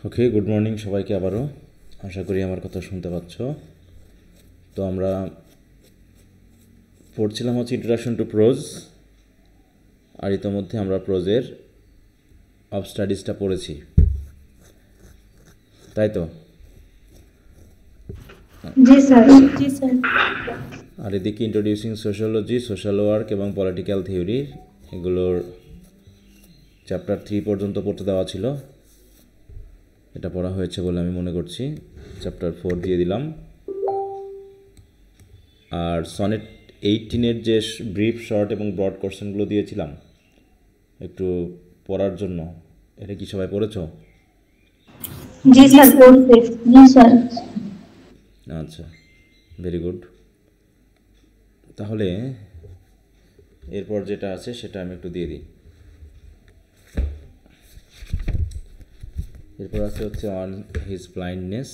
ওকে, good morning সবাইকে আবারও। আশা করি আমার কথা শুনতে পাচ্ছ। তো আমরা পড়ছিলাম হচ্ছে ইন্ট্রোডাকশন টু প্রোজ, আর ইতোমধ্যে আমরা প্রোজের অফ স্টাডিজটা পড়েছি, তাই তো? জি স্যার। জি স্যার। আর এদিকে ইন্ট্রোডিউসিং সোশ্যালজি, সোশ্যাল ওয়ার্ক এবং পলিটিক্যাল থিওরি, এগুলোর চ্যাপ্টার 3 পর্যন্ত পড়তে দেওয়া ছিল। এটা পড়া হয়েছে বলে আমি মনে করছি। চ্যাপ্টার 4 দিয়ে দিলাম। আর সনেট 18-এর যে ব্রিফ, শর্ট এবং ব্রড কোশ্চেনগুলো দিয়েছিলাম একটু পড়ার জন্য, এটা কি সবাই পড়েছো? জি স্যার পড়ছে। জি স্যার। আচ্ছা, ভেরি গুড। তাহলে এরপর যেটা আছে সেটা আমি একটু দিয়ে দিই। এরপর আছে হচ্ছে অন হিজ ব্লাইন্ডনেস।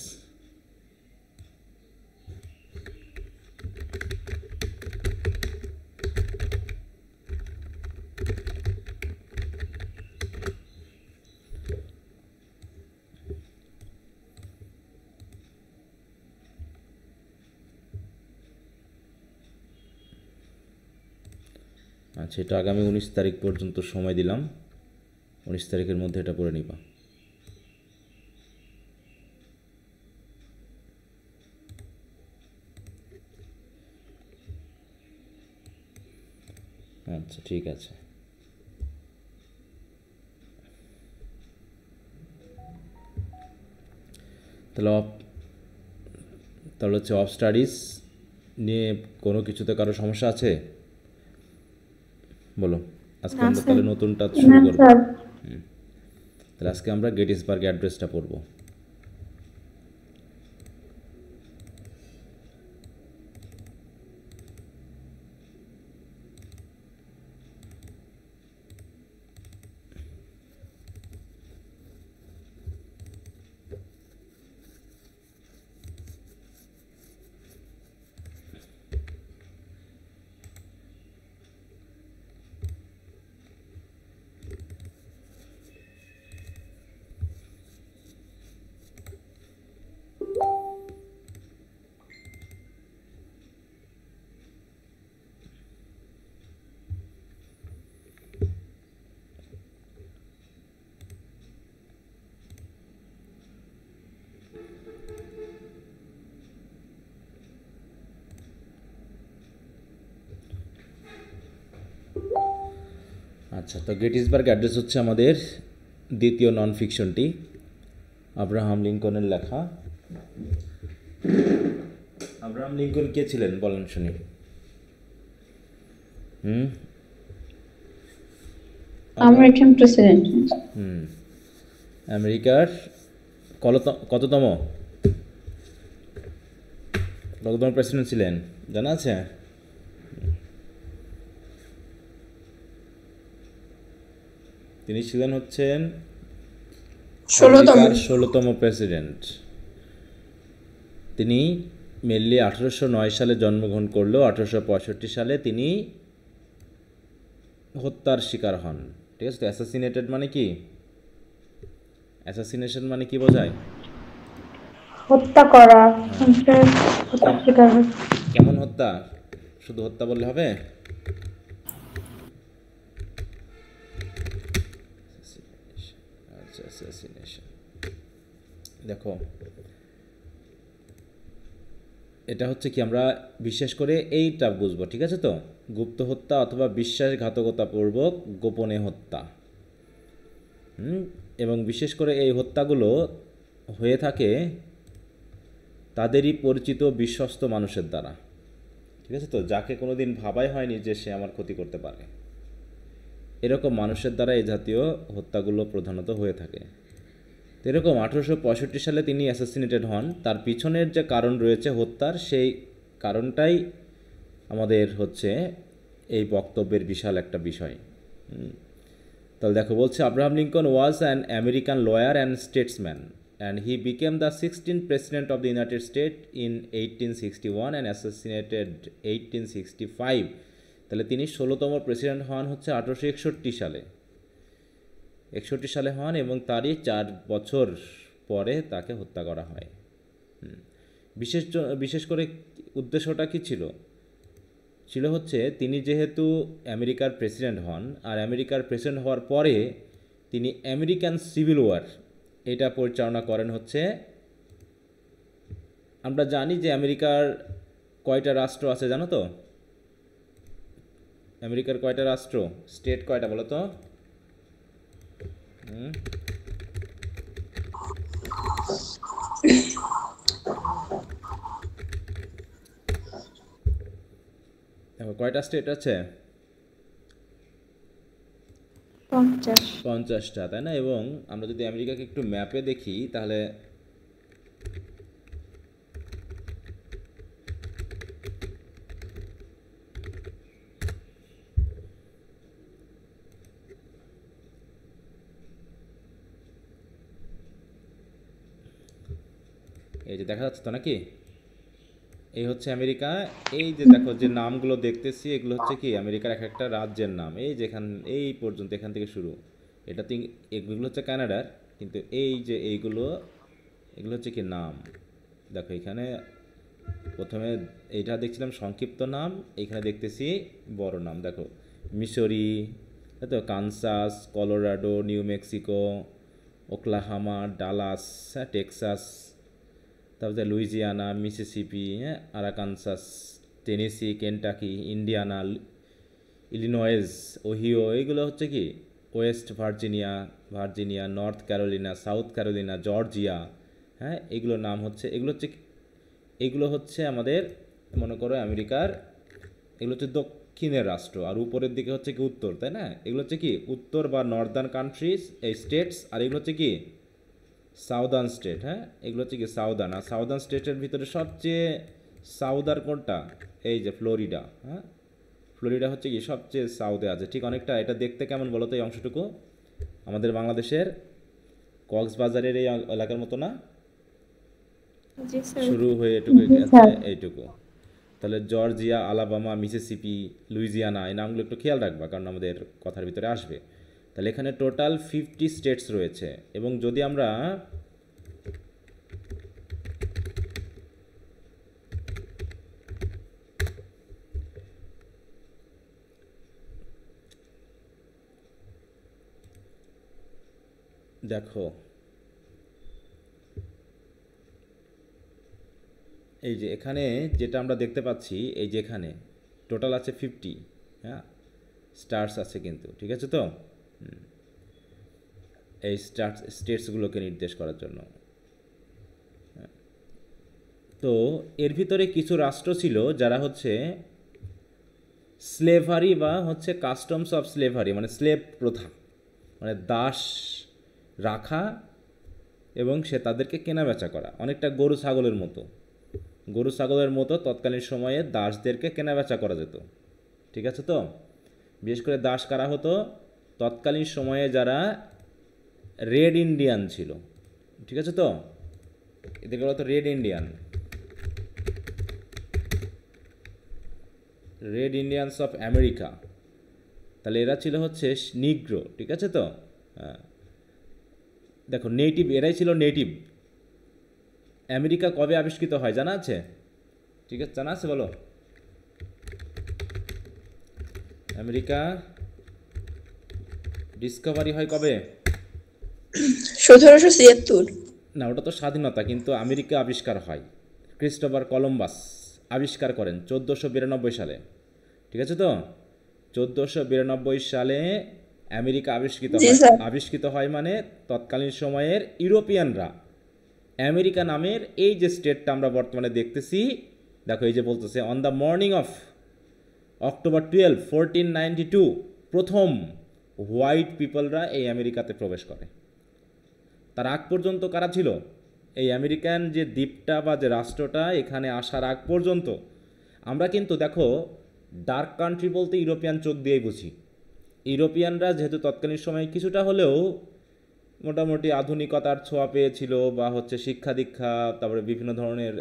আচ্ছা, এটা আগামী 19 তারিখ পর্যন্ত সময় দিলাম। 19 তারিখের মধ্যে এটা পড়ে নিবা। আচ্ছা, ঠিক আছে। তাহলে হচ্ছে অফ স্টাডিজ নিয়ে কোনো কিছুতে কারো সমস্যা আছে বলো। আজকে আমরা তাহলে নতুনটা শুরু করব। তাহলে আজকে আমরা গেটিসবার্গ অ্যাড্রেসটা পড়ব। আচ্ছা, তো গেটিসবার্গ অ্যাড্রেস হচ্ছে আমাদের দ্বিতীয় নন ফিকশনটি, আব্রাহাম লিঙ্কনের লেখা। আব্রাহাম লিঙ্কন কে ছিলেন বলেন শুনি। American president. আমেরিকার কততম প্রেসিডেন্ট ছিলেন জানা আছে? তিনি ছিলেন হচ্ছেন 16তম প্রেসিডেন্ট। তিনি মেনলি 1809 সালে জন্মগ্রহণ করলেও 1865 সালে তিনি হত্যার শিকার হন। ঠিক আছে? তো অ্যাসাসিনেটেড মানে কি? অ্যাসাসিনেশন মানে কি বোঝায়? হত্যা করা। কেমন হত্যা? শুধু হত্যা বললে হবে? দেখো, এটা হচ্ছে কি, আমরা বিশেষ করে এইটা বুঝবো, ঠিক আছে? তো গুপ্ত হত্যা অথবা বিশ্বাসঘাতকতাপূর্বক গোপনে হত্যা। এবং বিশেষ করে এই হত্যাগুলো হয়ে থাকে তাদেরই পরিচিত বিশ্বস্ত মানুষের দ্বারা। ঠিক আছে? তো যাকে কোনোদিন ভাবাই হয়নি যে সে আমার ক্ষতি করতে পারে, এরকম মানুষের দ্বারা এই জাতীয় হত্যাগুলো প্রধানত হয়ে থাকে। তো এরকম 1865 সালে তিনি অ্যাসাসিনেটেড হন। তার পিছনের যে কারণ রয়েছে হত্যার, সেই কারণটাই আমাদের হচ্ছে এই বক্তব্যের বিশাল একটা বিষয়। তাহলে দেখো, বলছে Abraham Lincoln was an American law and Statesman and he became the 16th president of the United States in 1861 and assassinated 1865. তাহলে তিনি 16তম প্রেসিডেন্ট হন হচ্ছে 1861 সালে। 61 সালে হন এবং তারই 4 বছর পরে তাকে হত্যা করা হয়। বিশেষ করে উদ্দেশ্যটা কি ছিল? ছিল হচ্ছে তিনি যেহেতু আমেরিকার প্রেসিডেন্ট হন, আর আমেরিকার প্রেসিডেন্ট হওয়ার পরে তিনি আমেরিকান সিভিল ওয়ার এটা পরিচালনা করেন হচ্ছে। আমরা জানি যে আমেরিকার কয়টা রাষ্ট্র আছে জানো তো? আমেরিকার কয়টা রাষ্ট্র, স্টেট কয়টা বলো তো? দেখো কয়টা স্টেট আছে? 50। 50টা, তাই না? এবং আমরা যদি আমেরিকাকে একটু ম্যাপে দেখি তাহলে এই যে দেখা যাচ্ছে তো নাকি, এই হচ্ছে আমেরিকা। এই যে দেখো যে নামগুলো দেখতেছি এগুলো হচ্ছে কি আমেরিকার এক একটা রাজ্যের নাম। এই যেখান এই পর্যন্ত এখান থেকে শুরু, এটা তো এগুলো হচ্ছে কানাডার, কিন্তু এই যে এগুলো হচ্ছে কি নাম। দেখো এখানে প্রথমে এইটা দেখছিলাম সংক্ষিপ্ত নাম, এখানে দেখতেছি বড় নাম। দেখো মিসরি, তাই তো, Kansas, Colorado, New Mexico, Oklahoma, Dallas, Texas, তারপরে লুইজিয়ানা, মিসিসিপি, হ্যাঁ, Arkansas, Tennessee, Kentucky, Indiana, Illinois, Ohio, এইগুলো হচ্ছে কি West Virginia, North Carolina, South Carolina, Georgia, হ্যাঁ, এগুলোর নাম হচ্ছে, এগুলো হচ্ছে আমাদের মনে করো আমেরিকার, এগুলো হচ্ছে দক্ষিণের রাষ্ট্র, আর উপরের দিকে হচ্ছে কি উত্তর, তাই না? এগুলো হচ্ছে কি উত্তর বা নর্দার্ন কান্ট্রিজ, এই স্টেটস, আর এগুলো হচ্ছে কি সাউদার্ন স্টেট। হ্যাঁ, এগুলো হচ্ছে কি সাউদার্ন। আর সাউদার্ন স্টেটের ভিতরে সবচেয়ে সাউদার কোনটা? এই যে ফ্লোরিডা। হ্যাঁ, ফ্লোরিডা হচ্ছে কি সবচেয়ে সাউথে আছে, ঠিক অনেকটা। এটা দেখতে কেমন বলো তো এই অংশটুকু? আমাদের বাংলাদেশের কক্সবাজারের এই এলাকার মতো না? জি স্যার। শুরু হয়ে এটুকু জি আছে, স্যার। এইটুকু। তাহলে জর্জিয়া, আলাবামা, মিসিসিপি, লুইজিয়ানা, এই নামগুলো একটু খেয়াল রাখবা, কারণ আমাদের কথার ভিতরে আসবে। তাহলে এখানে টোটাল 50 স্টেটস রয়েছে। এবং যদি আমরা দেখো এই যে এখানে যেটা আমরা দেখতে পাচ্ছি, এই যে এখানে টোটাল আছে 50। হ্যাঁ, স্টার্স আছে কিন্তু, ঠিক আছে তো? এই স্টেটসগুলোকে নির্দেশ করার জন্য। তো এর ভিতরে কিছু রাষ্ট্র ছিল যারা হচ্ছে স্লেভারি বা হচ্ছে কাস্টমস অফ স্লেভারি, মানে স্লেভ প্রথা, মানে দাস রাখা এবং সে তাদেরকে কেনাবেচা করা, অনেকটা গরু ছাগলের মতো তৎকালীন সময়ে দাসদেরকে কেনাবেচা করা যেত। ঠিক আছে তো? বিশেষ করে দাস কারা হতো? তৎকালীন সময়ে যারা রেড ইন্ডিয়ান ছিল। ঠিক আছে তো? এদেরকে বলা হতো রেড ইন্ডিয়ানস অফ আমেরিকা। তাহলে এরা ছিল হচ্ছে নিগ্রো। ঠিক আছে তো? হ্যাঁ, দেখো নেটিভ, এরাই ছিল নেটিভ। আমেরিকা কবে আবিষ্কৃত হয় জানা আছে? ঠিক আছে, জানা আছে বলো? আমেরিকা ডিসকভারি হয় কবে? 1776। না, ওটা তো স্বাধীনতা, কিন্তু আমেরিকা আবিষ্কার হয়। ক্রিস্টোফার কলম্বাস আবিষ্কার করেন 1492 সালে। ঠিক আছে তো? 1492 সালে আমেরিকা আবিষ্কৃত জি হয়। স্যার। আবিষ্কৃত হয় মানে তৎকালীন সময়ের ইউরোপিয়ানরা আমেরিকা নামের এই যে স্টেটটা আমরা বর্তমানে দেখতেছি, দেখো এই যে বলতেছে on the morning of October 12, 1492 প্রথম হোয়াইট পিপলরা এই আমেরিকাতে প্রবেশ করে। তার আগ পর্যন্ত কারা ছিল? এই আমেরিকান যে দ্বীপটা বা যে রাষ্ট্রটা, এখানে আসার আগ পর্যন্ত আমরা কিন্তু দেখো ডার্ক কান্ট্রি বলতে ইউরোপিয়ান চোখ দিয়েই বুঝি। ইউরোপিয়ানরা যেহেতু তৎকালীন সময়ে কিছুটা হলেও মোটামুটি আধুনিকতার ছোঁয়া পেয়েছিল, বা হচ্ছে শিক্ষা দীক্ষা, তারপরে বিভিন্ন ধরনের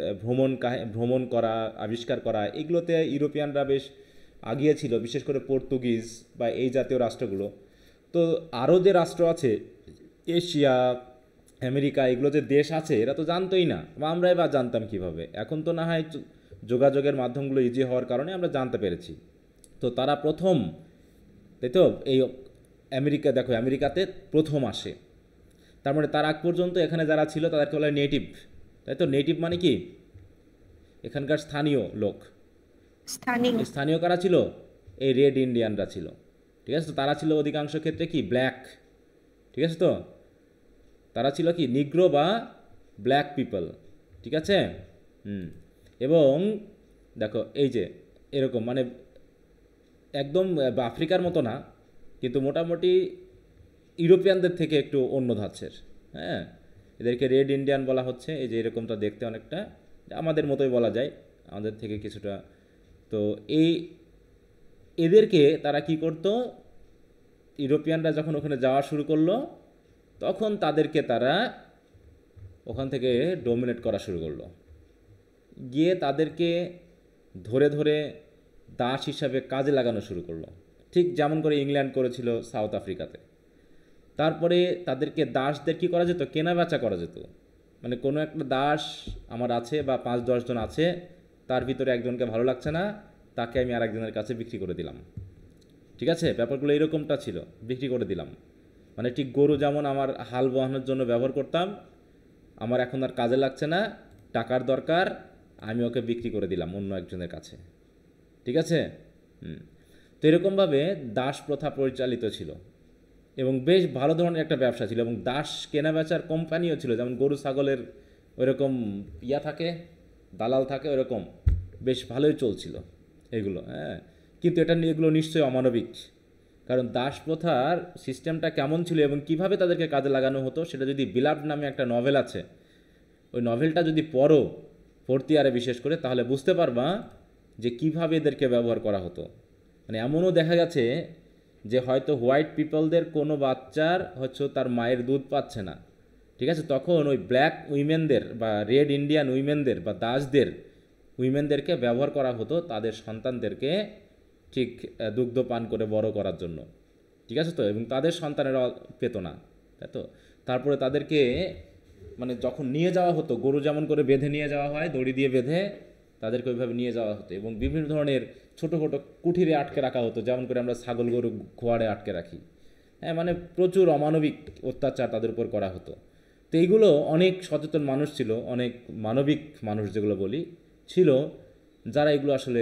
ভ্রমণ করা, আবিষ্কার করা, এগুলোতে ইউরোপিয়ানরা বেশ আগিয়েছিল, বিশেষ করে পর্তুগিজ বা এই জাতীয় রাষ্ট্রগুলো। তো আরও যে রাষ্ট্র আছে, এশিয়া, আমেরিকা, এগুলো যে দেশ আছে এরা তো জানতোই না, বা আমরাই বা জানতাম কিভাবে। এখন তো না হয় যোগাযোগের মাধ্যমগুলো ইজি হওয়ার কারণে আমরা জানতে পেরেছি। তো তারা প্রথম, তাই তো, এই আমেরিকা, দেখো আমেরিকাতে প্রথম আসে। তার মানে তার আগ পর্যন্ত এখানে যারা ছিল তাদেরকে বলা হয় নেটিভ, তাই তো। নেটিভ মানে কি? এখানকার স্থানীয় লোক। স্থানীয়। এই স্থানীয় কারা ছিল? এই রেড ইন্ডিয়ানরা ছিল, ঠিক আছে। তো তারা ছিল অধিকাংশ ক্ষেত্রে কি ব্ল্যাক, ঠিক আছে তো। তারা ছিল কি নিগ্রো বা ব্ল্যাক পিপল, ঠিক আছে। হুম। এবং দেখো এই যে এরকম মানে একদম আফ্রিকার মতো না, কিন্তু মোটামুটি ইউরোপিয়ানদের থেকে একটু অন্য ধাঁচের। হ্যাঁ, এদেরকে রেড ইন্ডিয়ান বলা হচ্ছে। এই যে এরকমটা দেখতে অনেকটা আমাদের মতোই বলা যায়, আমাদের থেকে কিছুটা। তো এই এদেরকে তারা কি করতো, ইউরোপিয়ানরা যখন ওখানে যাওয়া শুরু করলো তখন তাদেরকে তারা ওখান থেকে ডোমিনেট করা শুরু করলো, গিয়ে তাদেরকে ধরে ধরে দাস হিসাবে কাজে লাগানো শুরু করলো, ঠিক যেমন করে ইংল্যান্ড করেছিল সাউথ আফ্রিকাতে। তারপরে তাদেরকে দাসদের কী করা যেত, কেনা বেচা করা যেত। মানে কোনো একটা দাস আমার আছে বা 5-10 জন আছে, তার ভিতরে একজনকে ভালো লাগছে না, তাকে আমি আরেকজনের কাছে বিক্রি করে দিলাম, ঠিক আছে। ব্যাপারগুলো এরকমটা ছিল, বিক্রি করে দিলাম। মানে ঠিক গরু যেমন আমার হাল বহানোর জন্য ব্যবহার করতাম, আমার এখন আর কাজে লাগছে না, টাকার দরকার, আমি ওকে বিক্রি করে দিলাম অন্য একজনের কাছে, ঠিক আছে। তো এরকমভাবে দাস প্রথা পরিচালিত ছিল এবং বেশ ভালো ধরনের একটা ব্যবসা ছিল, এবং দাস কেনাবেচার কোম্পানিও ছিল, যেমন গরু ছাগলের ওইরকম ইয়া থাকে, দালাল থাকে, ওইরকম বেশ ভালোই চলছিল এগুলো। হ্যাঁ, কিন্তু এগুলো নিশ্চয়ই অমানবিক। কারণ দাস প্রথার সিস্টেমটা কেমন ছিল এবং কিভাবে তাদেরকে কাজে লাগানো হতো, সেটা যদি বিলাভড নামে একটা নভেল আছে, ওই নভেলটা যদি পড়ো 4th ইয়ারে বিশেষ করে, তাহলে বুঝতে পারবা যে কিভাবে এদেরকে ব্যবহার করা হতো। মানে এমনও দেখা গেছে যে হয়তো হোয়াইট পিপলদের কোনো বাচ্চার হচ্ছে তার মায়ের দুধ পাচ্ছে না, ঠিক আছে, তখন ওই ব্ল্যাক উইমেনদের বা রেড ইন্ডিয়ান উইমেনদের বা দাসদের উইমেনদেরকে ব্যবহার করা হতো তাদের সন্তানদেরকে ঠিক দুগ্ধ পান করে বড় করার জন্য, ঠিক আছে তো। এবং তাদের সন্তানেরা পেত না, তাই তো। তারপরে তাদেরকে মানে যখন নিয়ে যাওয়া হতো, গরু যেমন করে বেঁধে নিয়ে যাওয়া হয়, দড়ি দিয়ে বেঁধে তাদেরকে ওইভাবে নিয়ে যাওয়া হতো, এবং বিভিন্ন ধরনের ছোটো ছোটো কুঠিরে আটকে রাখা হতো, যেমন করে আমরা ছাগল গরু খোয়াড়ে আটকে রাখি। হ্যাঁ, মানে প্রচুর অমানবিক অত্যাচার তাদের উপর করা হতো। তো এইগুলো অনেক সচেতন মানুষ ছিল, অনেক মানবিক মানুষ যেগুলো বলি ছিল, যারা এগুলো আসলে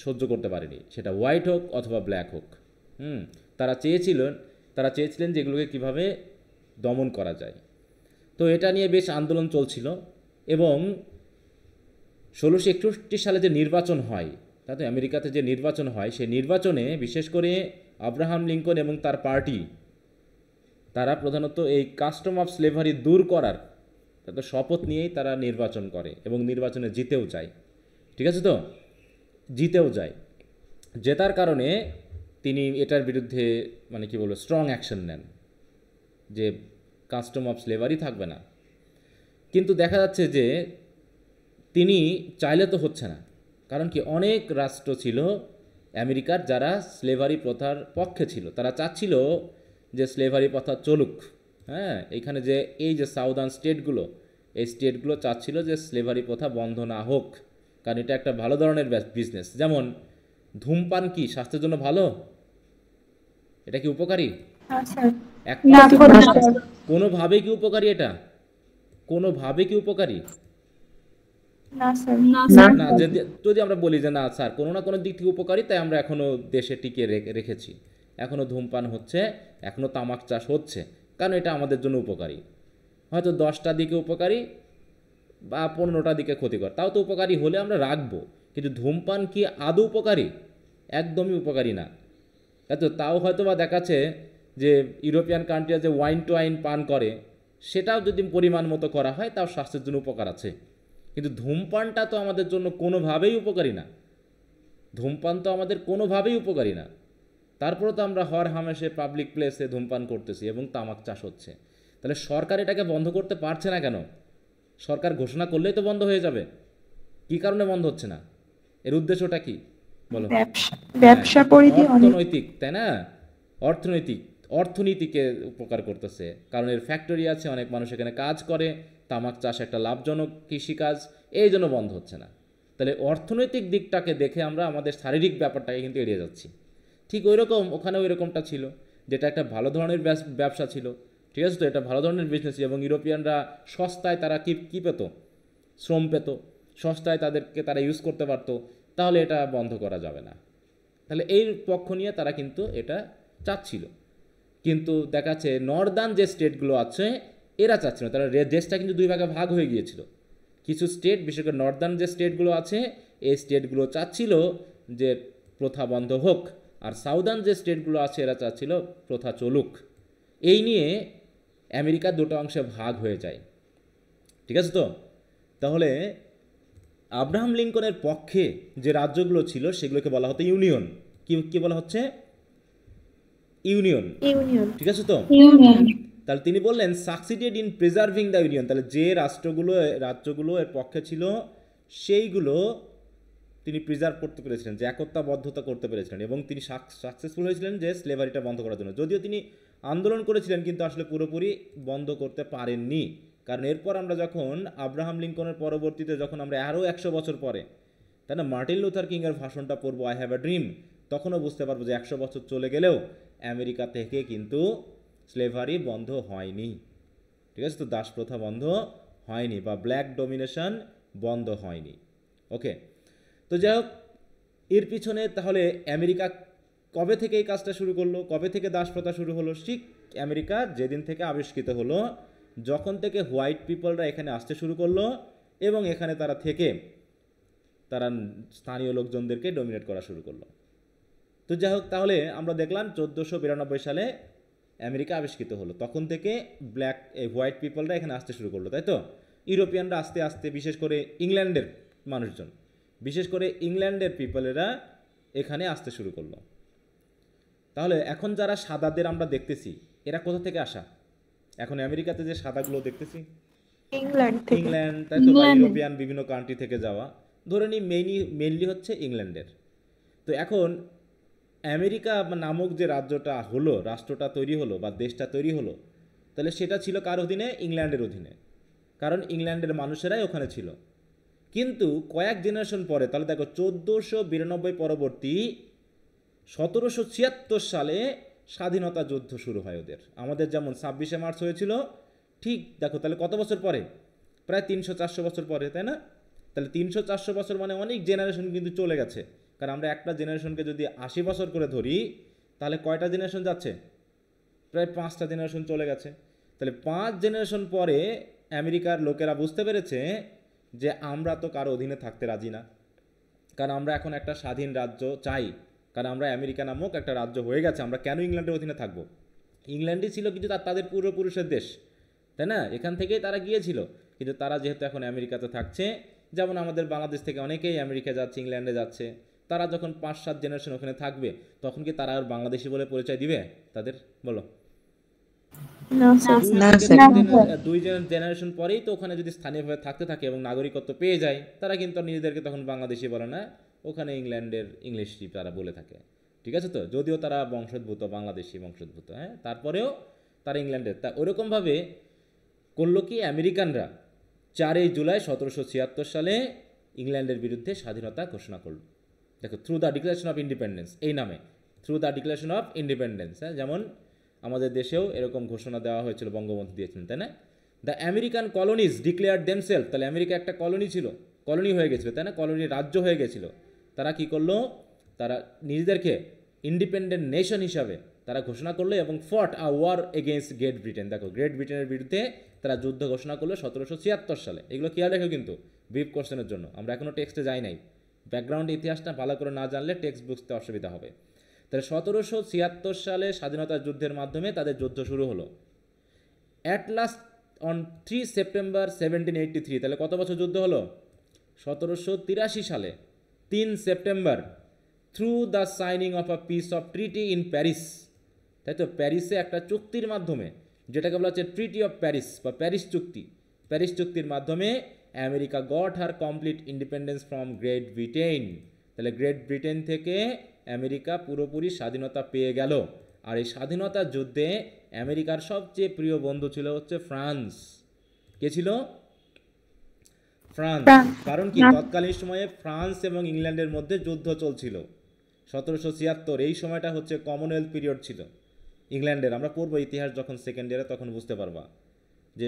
সহ্য করতে পারেনি, সেটা হোয়াইট হোক অথবা ব্ল্যাক হোক। তারা চেয়েছিলেন যে এগুলোকে কীভাবে দমন করা যায়। তো এটা নিয়ে বেশ আন্দোলন চলছিল, এবং 1661 সালে যে নির্বাচন হয়, তাতে আমেরিকাতে যে নির্বাচন হয়, সেই নির্বাচনে বিশেষ করে আব্রাহাম লিঙ্কন এবং তার পার্টি, তারা প্রধানত এই কাস্টম অফ স্লেভারি দূর করার তাদের শপথ নিয়েই তারা নির্বাচন করে, এবং নির্বাচনে জিতেও যায়, ঠিক আছে তো, জিতেও যায়। জেতার কারণে তিনি এটার বিরুদ্ধে মানে কি বলবো স্ট্রং অ্যাকশন নেন যে কাস্টম অফ স্লেভারি থাকবে না। কিন্তু দেখা যাচ্ছে যে তিনি চাইলে তো হচ্ছে না, কারণ কি অনেক রাষ্ট্র ছিল আমেরিকার যারা স্লেভারি প্রথার পক্ষে ছিল, তারা চাচ্ছিল যে স্লেভারি প্রথা চলুক। হ্যাঁ, এইখানে যে এই যে সাউদার্ন স্টেটগুলো, এই স্টেটগুলো চাচ্ছিল যে স্লেভারি প্রথা বন্ধ না হোক, কারণ এটা একটা ভালো ধরনের বিজনেস। যেমন ধূমপান কি স্বাস্থ্যের জন্য ভালো? এটা কি উপকারী? এক কোনোভাবে কি উপকারী? এটা কোনোভাবে কি উপকারী না? যদি আমরা বলি যে না স্যার কোনো না কোনো দিক থেকে উপকারী, তাই আমরা এখনও দেশে টিকিয়ে রেখেছি, এখনও ধূমপান হচ্ছে, এখনও তামাক চাষ হচ্ছে, কারণ এটা আমাদের জন্য উপকারী। হয়তো 10টা দিকে উপকারী বা 15টা দিকে ক্ষতিকর, তাও তো উপকারী হলে আমরা রাখবো। কিন্তু ধূমপান কি আদৌ উপকারী? একদমই উপকারী না, তাই তো। তাও হয়তো বা দেখাচ্ছে যে ইউরোপিয়ান কান্ট্রিরা যে ওয়াইন টোয়াইন পান করে, সেটাও যদি পরিমাণ মতো করা হয় তাও স্বাস্থ্যের জন্য উপকার আছে। কিন্তু ধূমপানটা তো আমাদের জন্য কোনোভাবেই উপকারী না, ধূমপান তো আমাদের কোনোভাবেই উপকারী না। তারপরে তো আমরা হর হামেশে পাবলিক প্লেসে ধূমপান করতেছি এবং তামাক চাষ হচ্ছে। তাহলে সরকার এটাকে বন্ধ করতে পারছে না কেন? সরকার ঘোষণা করলেই তো বন্ধ হয়ে যাবে, কি কারণে বন্ধ হচ্ছে না? এর উদ্দেশ্যটা কি বলো? ব্যবসা পরিধি অর্থনৈতিক, তাই না? অর্থনৈতিক অর্থনীতিকে উপকার করতেছে, কারণ এর ফ্যাক্টরি আছে, অনেক মানুষ এখানে কাজ করে, তামাক চাষ একটা লাভজনক কৃষিকাজ, এই জন্য বন্ধ হচ্ছে না। তাহলে অর্থনৈতিক দিকটাকে দেখে আমরা আমাদের শারীরিক ব্যাপারটাকে কিন্তু এড়িয়ে যাচ্ছি। ঠিক ওই রকম ওখানেও এরকমটা ছিল, যেটা একটা ভালো ধরনের ব্যবসা ছিল, ঠিক আছে তো, এটা ভালো ধরনের বিজনেস, এবং ইউরোপিয়ানরা সস্তায় তারা কি পেত, শ্রম পেত, সস্তায় তাদেরকে তারা ইউজ করতে পারতো, তাহলে এটা বন্ধ করা যাবে না। তাহলে এই পক্ষ নিয়ে তারা কিন্তু এটা চাচ্ছিল। কিন্তু দেখা যাচ্ছে নর্দার্ন যে স্টেটগুলো আছে এরা চাচ্ছিল, তারা দেশটা কিন্তু দুই ভাগে ভাগ হয়ে গিয়েছিল। কিছু স্টেট, বিশেষ করে নর্দার্ন যে স্টেটগুলো আছে এই স্টেটগুলো চাচ্ছিল যে প্রথা বন্ধ হোক, আর সাউদার্ন যে স্টেটগুলো আছে এরা চাচ্ছিল প্রথা চলুক। এই নিয়ে আমেরিকা দুটো অংশে ভাগ হয়ে যায়, ঠিক আছে তো। তাহলে আব্রাহাম লিঙ্কনের পক্ষে যে রাজ্যগুলো ছিল সেগুলোকে বলা হতো ইউনিয়ন। কি বলা হচ্ছে? ইউনিয়ন, ইউনিয়ন, ঠিক আছে তো। ইউনিয়ন। তাহলে তিনি বললেন succeeded in preserving the union, তাহলে যে রাজ্যগুলো এর পক্ষে ছিল সেইগুলো তিনি প্রিজার্ভ করতে পেরেছিলেন, যে একতাবদ্ধতা করতে পেরেছিলেন, এবং তিনি সাকসেসফুল হয়েছিলেন যে স্লেভারিটা বন্ধ করার জন্য। যদিও তিনি আন্দোলন করেছিলেন কিন্তু আসলে পুরোপুরি বন্ধ করতে পারেননি, কারণ এরপর আমরা যখন আব্রাহাম লিঙ্কনের পরবর্তীতে যখন আমরা আরও 100 বছর পরে, তাই না, মার্টিন লুথার কিংয়ের ভাষণটা পড়বো, আই হ্যাভ এ ড্রিম, তখনও বুঝতে পারবো যে 100 বছর চলে গেলেও আমেরিকা থেকে কিন্তু স্লেভারি বন্ধ হয়নি, ঠিক আছে তো, দাস প্রথা বন্ধ হয়নি বা ব্ল্যাক ডমিনেশন বন্ধ হয়নি। ওকে, তো যাই হোক, এর পিছনে তাহলে আমেরিকা কবে থেকে এই কাজটা শুরু করলো, কবে থেকে দাস প্রথা শুরু হলো? ঠিক আমেরিকা যেদিন থেকে আবিষ্কৃত হলো, যখন থেকে হোয়াইট পিপলরা এখানে আসতে শুরু করলো এবং এখানে তারা থেকে তারা স্থানীয় লোকজনদেরকে ডমিনেট করা শুরু করলো। তো যাই হোক, তাহলে আমরা দেখলাম 1492 সালে আমেরিকা আবিষ্কৃত হলো, তখন থেকে হোয়াইট পিপলরা এখানে আসতে শুরু করলো, তাই তো। ইউরোপিয়ানরা আস্তে আস্তে, বিশেষ করে ইংল্যান্ডের মানুষজন, বিশেষ করে ইংল্যান্ডের পিপলেরা এখানে আসতে শুরু করলো। তাহলে এখন যারা সাদাদের আমরা দেখতেছি এরা কোথা থেকে আসা? এখন আমেরিকাতে যে সাদাগুলো দেখতেছি ইংল্যান্ড থেকে। ইংল্যান্ড, তাই তো, বা ইউরোপিয়ান বিভিন্ন কান্ট্রি থেকে যাওয়া, ধরে নিই মেইনলি হচ্ছে ইংল্যান্ডের। তো এখন আমেরিকা নামক যে রাজ্যটা হলো, রাষ্ট্রটা তৈরি হলো বা দেশটা তৈরি হলো, তাহলে সেটা ছিল কার অধীনে? ইংল্যান্ডের অধীনে, কারণ ইংল্যান্ডের মানুষেরাই ওখানে ছিল। কিন্তু কয়েক জেনারেশন পরে, তাহলে দেখো 1492 পরবর্তী 1776 সালে স্বাধীনতা যুদ্ধ শুরু হয় ওদের। আমাদের যেমন 26শে মার্চ হয়েছিল, ঠিক দেখো তাহলে কত বছর পরে? প্রায় 300-400 বছর পরে, তাই না? তাহলে 300-400 বছর মানে অনেক জেনারেশন কিন্তু চলে গেছে। কারণ আমরা একটা জেনারেশনকে যদি 80 বছর করে ধরি, তাহলে কয়টা জেনারেশন যাচ্ছে? প্রায় 5টা জেনারেশন চলে গেছে। তাহলে 5 জেনারেশন পরে আমেরিকার লোকেরা বুঝতে পেরেছে যে আমরা তো কারো অধীনে থাকতে রাজি না, কারণ আমরা এখন একটা স্বাধীন রাজ্য চাই, কারণ আমরা আমেরিকা নামক একটা রাজ্য হয়ে গেছে, আমরা কেন ইংল্যান্ডের অধীনে থাকবো? ইংল্যান্ডই ছিল কিন্তু তাদের পূর্বপুরুষের দেশ, তাই না, এখান থেকেই তারা গিয়েছিল। কিন্তু তারা যেহেতু এখন আমেরিকাতে থাকছে, যেমন আমাদের বাংলাদেশ থেকে অনেকেই আমেরিকা যাচ্ছে, ইংল্যান্ডে যাচ্ছে, তারা যখন 5-7 জেনারেশন ওখানে থাকবে, তখন কি তারা আর বাংলাদেশি বলে পরিচয় দিবে তাদের? বলো। দুই জেনারেশন পরেই তো ওখানে যদি স্থানীয়ভাবে থাকতে থাকে এবং নাগরিকত্ব পেয়ে যায়, তারা কিন্তু নিজেদেরকে তখন বাংলাদেশি বলে না, ওখানে ইংল্যান্ডের ইংলিশই তারা বলে থাকে, ঠিক আছে তো, যদিও তারা বংশোদ্ভূত, বাংলাদেশি বংশোদ্ভূত, হ্যাঁ, তারপরেও তারা ইংল্যান্ডের। তা ওরকমভাবে করলো কি আমেরিকানরা? 4 জুলাই 1776 সালে ইংল্যান্ডের বিরুদ্ধে স্বাধীনতা ঘোষণা করল। দেখো, through the declaration of independence, এই নামে, through the declaration of independence, হ্যাঁ, যেমন আমাদের দেশেও এরকম ঘোষণা দেওয়া হয়েছিল, বঙ্গবন্ধু দিয়েছিলেন, তাই না। The American colonies declare themselves, তাহলে আমেরিকা একটা কলোনি ছিল, কলোনি হয়ে গেছিল, তাই না, কলোনি রাজ্য হয়ে গেছিল। তারা কি করলো? তারা নিজেদেরকে ইন্ডিপেন্ডেন্ট নেশন হিসাবে তারা ঘোষণা করলো এবং fought a war against Great Britain. দেখো, গ্রেট ব্রিটেনের বিরুদ্ধে তারা যুদ্ধ ঘোষণা করলো 1776 সালে। এগুলো খেয়াল রেখো কিন্তু ব্রিফ কোশ্চেনের জন্য, আমরা এখনও টেক্সটে যাই নাই, ব্যাকগ্রাউন্ড ইতিহাসটা ভালো করে না জানলে টেক্সট বুঝতে অসুবিধা হবে। তাহলে 1776 সালে স্বাধীনতা যুদ্ধের মাধ্যমে তাদের যুদ্ধ শুরু হলো। অ্যাট লাস্ট অন 3 সেপ্টেম্বর 1783, তাহলে কত বছর যুদ্ধ হলো? 1783 সালে 3 September, through the signing of a piece of treaty in Paris, তাই তো, প্যারিসে একটা চুক্তির মাধ্যমে, যেটাকে বলা হচ্ছে ট্রিটি অফ প্যারিস বা প্যারিস চুক্তি। প্যারিস চুক্তির মাধ্যমে America got her complete independence from great Britain. তাহলে গ্রেট ব্রিটেন থেকে আমেরিকা পুরোপুরি স্বাধীনতা পেয়ে গেল। আর এই স্বাধীনতা যুদ্ধে আমেরিকার সবচেয়ে প্রিয় বন্ধু ছিল হচ্ছে ফ্রান্স। কে ছিল? ফ্রান্স। কারণ কি, তৎকালীন সময়ে ফ্রান্স এবং ইংল্যান্ডের মধ্যে যুদ্ধ চলছিল 1776। এই সময়টা হচ্ছে কমনওয়েলথ পিরিয়ড ছিল ইংল্যান্ডের। আমরা পড়বো ইতিহাস যখন সেকেন্ড ইয়ারে, তখন বুঝতে পারবা যে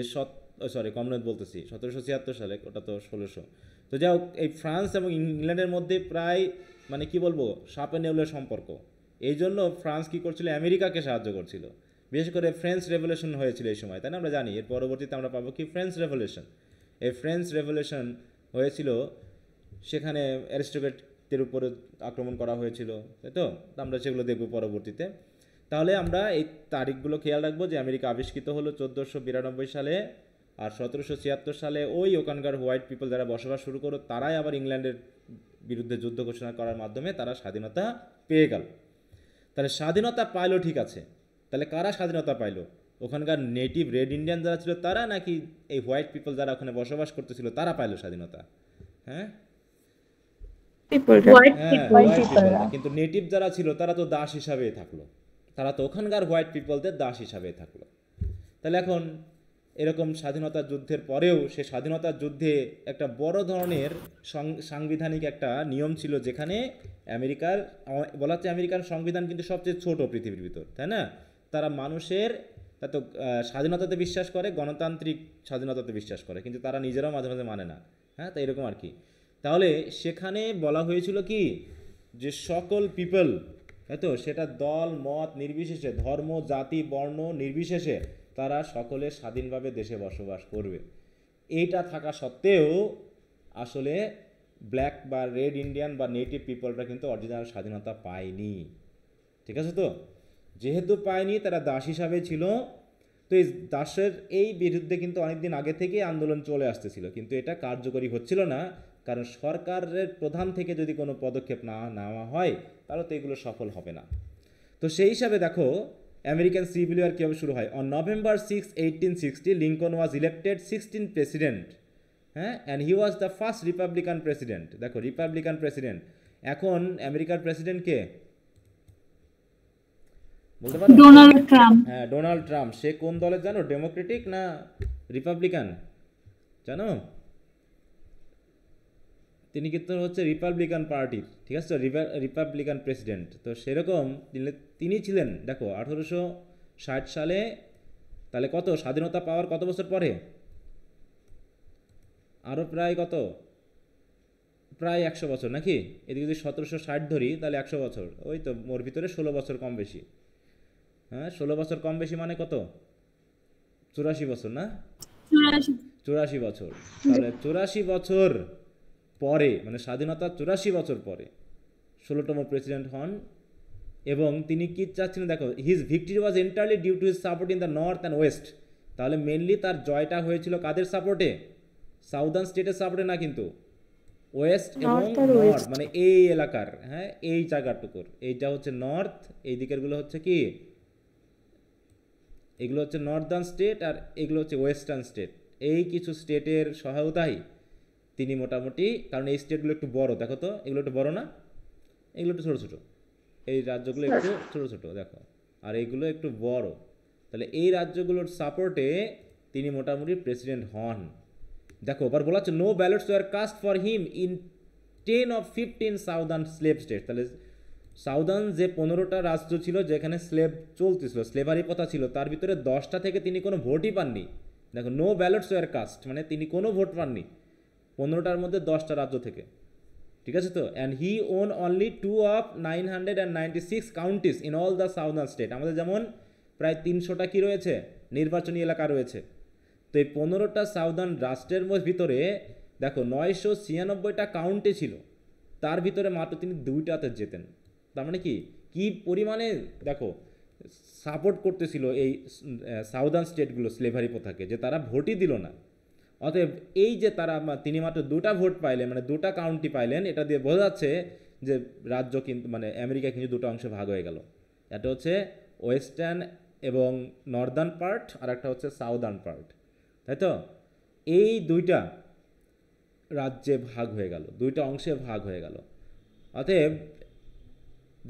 কমনওয়েলথ বলতেছি 1776 সালে, ওটা তো 1600। তো যাই হোক, এই ফ্রান্স এবং ইংল্যান্ডের মধ্যে প্রায় মানে কি বলবো সাপে নেউলের সম্পর্ক। এই জন্য ফ্রান্স কি করছিল, আমেরিকাকে সাহায্য করছিল। বিশেষ করে ফ্রেঞ্চ রেভলিউশন হয়েছিল এই সময়, তাই না? আমরা জানি এর পরবর্তীতে আমরা পাবো কি ফ্রেঞ্চ রেভলিউশন। এই ফ্রেঞ্চ রেভলিউশন হয়েছিল, সেখানে অ্যারিস্টোক্রেটদের উপরে আক্রমণ করা হয়েছিল, তাই তো? আমরা সেগুলো দেখব পরবর্তীতে। তাহলে আমরা এই তারিখগুলো খেয়াল রাখবো যে আমেরিকা আবিষ্কৃত হলো 1492 সালে, আর 1776 সালে ওই ওখানকার হোয়াইট পিপল যারা বসবাস শুরু করো তারাই আবার ইংল্যান্ডের বিরুদ্ধে যুদ্ধ ঘোষণা করার মাধ্যমে তারা স্বাধীনতা পেয়ে গেল। তাহলে স্বাধীনতা পাইলো, ঠিক আছে। তাহলে কারা স্বাধীনতা পাইলো? ওখানকার নেটিভ রেড ইন্ডিয়ান যারা ছিল তারা, নাকি এই হোয়াইট পিপল যারা ওখানে বসবাস করতেছিল তারা পাইলো স্বাধীনতা? হ্যাঁ, হোয়াইট হ্যাঁ, পিপল। White people. কিন্তু নেটিভ যারা ছিল তারা তো দাস হিসাবেই থাকলো, তারা তো ওখানকার হোয়াইট পিপলদের দাস হিসাবেই থাকলো। তাহলে এখন এরকম স্বাধীনতা যুদ্ধের পরেও সে স্বাধীনতা যুদ্ধে একটা বড় ধরনের সাংবিধানিক একটা নিয়ম ছিল, যেখানে আমেরিকার বলা হচ্ছে আমেরিকার সংবিধান কিন্তু সবচেয়ে ছোট পৃথিবীর ভিতর, তাই না? তারা মানুষের তা তো স্বাধীনতাতে বিশ্বাস করে, গণতান্ত্রিক স্বাধীনতাতে বিশ্বাস করে, কিন্তু তারা নিজেরাও মাঝে মাঝে মানে না। হ্যাঁ, তো এরকম আর কি। তাহলে সেখানে বলা হয়েছিল কি, যে সকল পিপল, তাই তো, সেটা দল মত নির্বিশেষে, ধর্ম জাতি বর্ণ নির্বিশেষে তারা সকলে স্বাধীনভাবে দেশে বসবাস করবে। এইটা থাকা সত্ত্বেও আসলে ব্ল্যাক বা রেড ইন্ডিয়ান বা নেটিভ পিপলরা কিন্তু অরিজিনাল স্বাধীনতা পায়নি। ঠিক আছে তো? যেহেতু পায়নি, তারা দাস হিসাবে ছিল। তো এই দাসের এই বিরুদ্ধে কিন্তু অনেকদিন আগে থেকে আন্দোলন চলে আসতেছিল, কিন্তু এটা কার্যকরী হচ্ছিল না, কারণ সরকারের প্রধান থেকে যদি কোনো পদক্ষেপ না নেওয়া হয় তাহলে তো এগুলো সফল হবে না। তো সেই হিসাবে দেখো আমেরিকান সিভিল ওয়ার কীভাবে শুরু হয়। On November 6, 1860 Lincoln was elected 16th president. হ্যাঁ, and he was the first Republican president. দেখো, রিপাবলিকান প্রেসিডেন্ট। এখন আমেরিকার প্রেসিডেন্ট কে বলতে পারো? Donald Trump. হ্যাঁ, ডোনাল্ড ট্রাম্প। সে কোন দলের জানো? ডেমোক্রেটিক না রিপাবলিকান জানো? তিনি কিন্তু হচ্ছে রিপাবলিকান পার্টির, ঠিক আছে, রিপাবলিকান প্রেসিডেন্ট। তো সেরকম তিনি ছিলেন। দেখো 1860 সালে, তাহলে কত স্বাধীনতা পাওয়ার কত বছর পরে? আরও প্রায় কত, প্রায় 100 বছর নাকি? এদিকে যদি 1760 ধরি তাহলে 100 বছর, ওই তো মোর ভিতরে 16 বছর কম বেশি। হ্যাঁ, 16 বছর কম বেশি মানে কত? 84 বছর না? 84 বছর। তাহলে 84 বছর পরে, মানে স্বাধীনতা 84 বছর পরে 16তম প্রেসিডেন্ট হন। এবং তিনি কি চাচ্ছিলেন? দেখো, his victory was entirely due to his support in the north and west. তাহলে মেনলি তার জয়টা হয়েছিল কাদের সাপোর্টে? সাউদার্ন স্টেটের সাপোর্টে না, কিন্তু ওয়েস্ট এবং নর্থ, মানে এই এলাকার, হ্যাঁ, এই জায়গাটুকুর। এইটা হচ্ছে নর্থ, এই দিকেরগুলো হচ্ছে কি, এগুলো হচ্ছে নর্দার্ন স্টেট, আর এগুলো হচ্ছে ওয়েস্টার্ন স্টেট। এই কিছু স্টেটের সহায়তায় তিনি মোটামুটি, কারণ এই স্টেটগুলো একটু বড়, দেখো তো এগুলো একটু বড় না, এগুলো একটু ছোটো ছোটো, এই রাজ্যগুলো একটু ছোটো ছোটো দেখো, আর এইগুলো একটু বড়। তাহলে এই রাজ্যগুলোর সাপোর্টে তিনি মোটামুটি প্রেসিডেন্ট হন। দেখো, এবার বলা হচ্ছে no ballots were cast for him in 10 of 15 southern slave state. তাহলে সাউদার্ন যে 15টা রাজ্য ছিল যেখানে স্লেভ চলতেছিল, স্লেভারি প্রথা ছিল, তার ভিতরে 10টা থেকে তিনি কোনো ভোটই পাননি। দেখো, নো ব্যালটস ওয়ার কাস্ট মানে তিনি কোনো ভোট পাননি 15টার মধ্যে 10টা রাজ্য থেকে। ঠিক আছে তো? And he won only 2 of 996 counties in all the southern state. আমাদের যেমন প্রায় 300টা কি রয়েছে, নির্বাচনী এলাকা রয়েছে। তো এই 15টা সাউদার্ন রাষ্ট্রের ভিতরে দেখো 996টা কাউন্টি ছিল, তার ভিতরে মাত্র তিনি 2টাতে যেতেন। তার মানে কি কি পরিমাণে দেখো সাপোর্ট করতেছিল এই সাউদার্ন স্টেটগুলো স্লেভারি প্রথাকে, যে তারা ভোটই দিল না। অতএব এই যে তিনি মাত্র 2টা ভোট পাইলেন, মানে 2টা কাউন্টি পাইলেন, এটা দিয়ে বোঝা যাচ্ছে যে রাজ্য কিন্তু, মানে আমেরিকা কিন্তু 2টা অংশে ভাগ হয়ে গেল। এটা হচ্ছে ওয়েস্টার্ন এবং নর্দার্ন পার্ট, আর একটা হচ্ছে সাউদার্ন পার্ট, তাই তো? এই 2টা রাজ্যে ভাগ হয়ে গেল, 2টা অংশে ভাগ হয়ে গেল। অতএব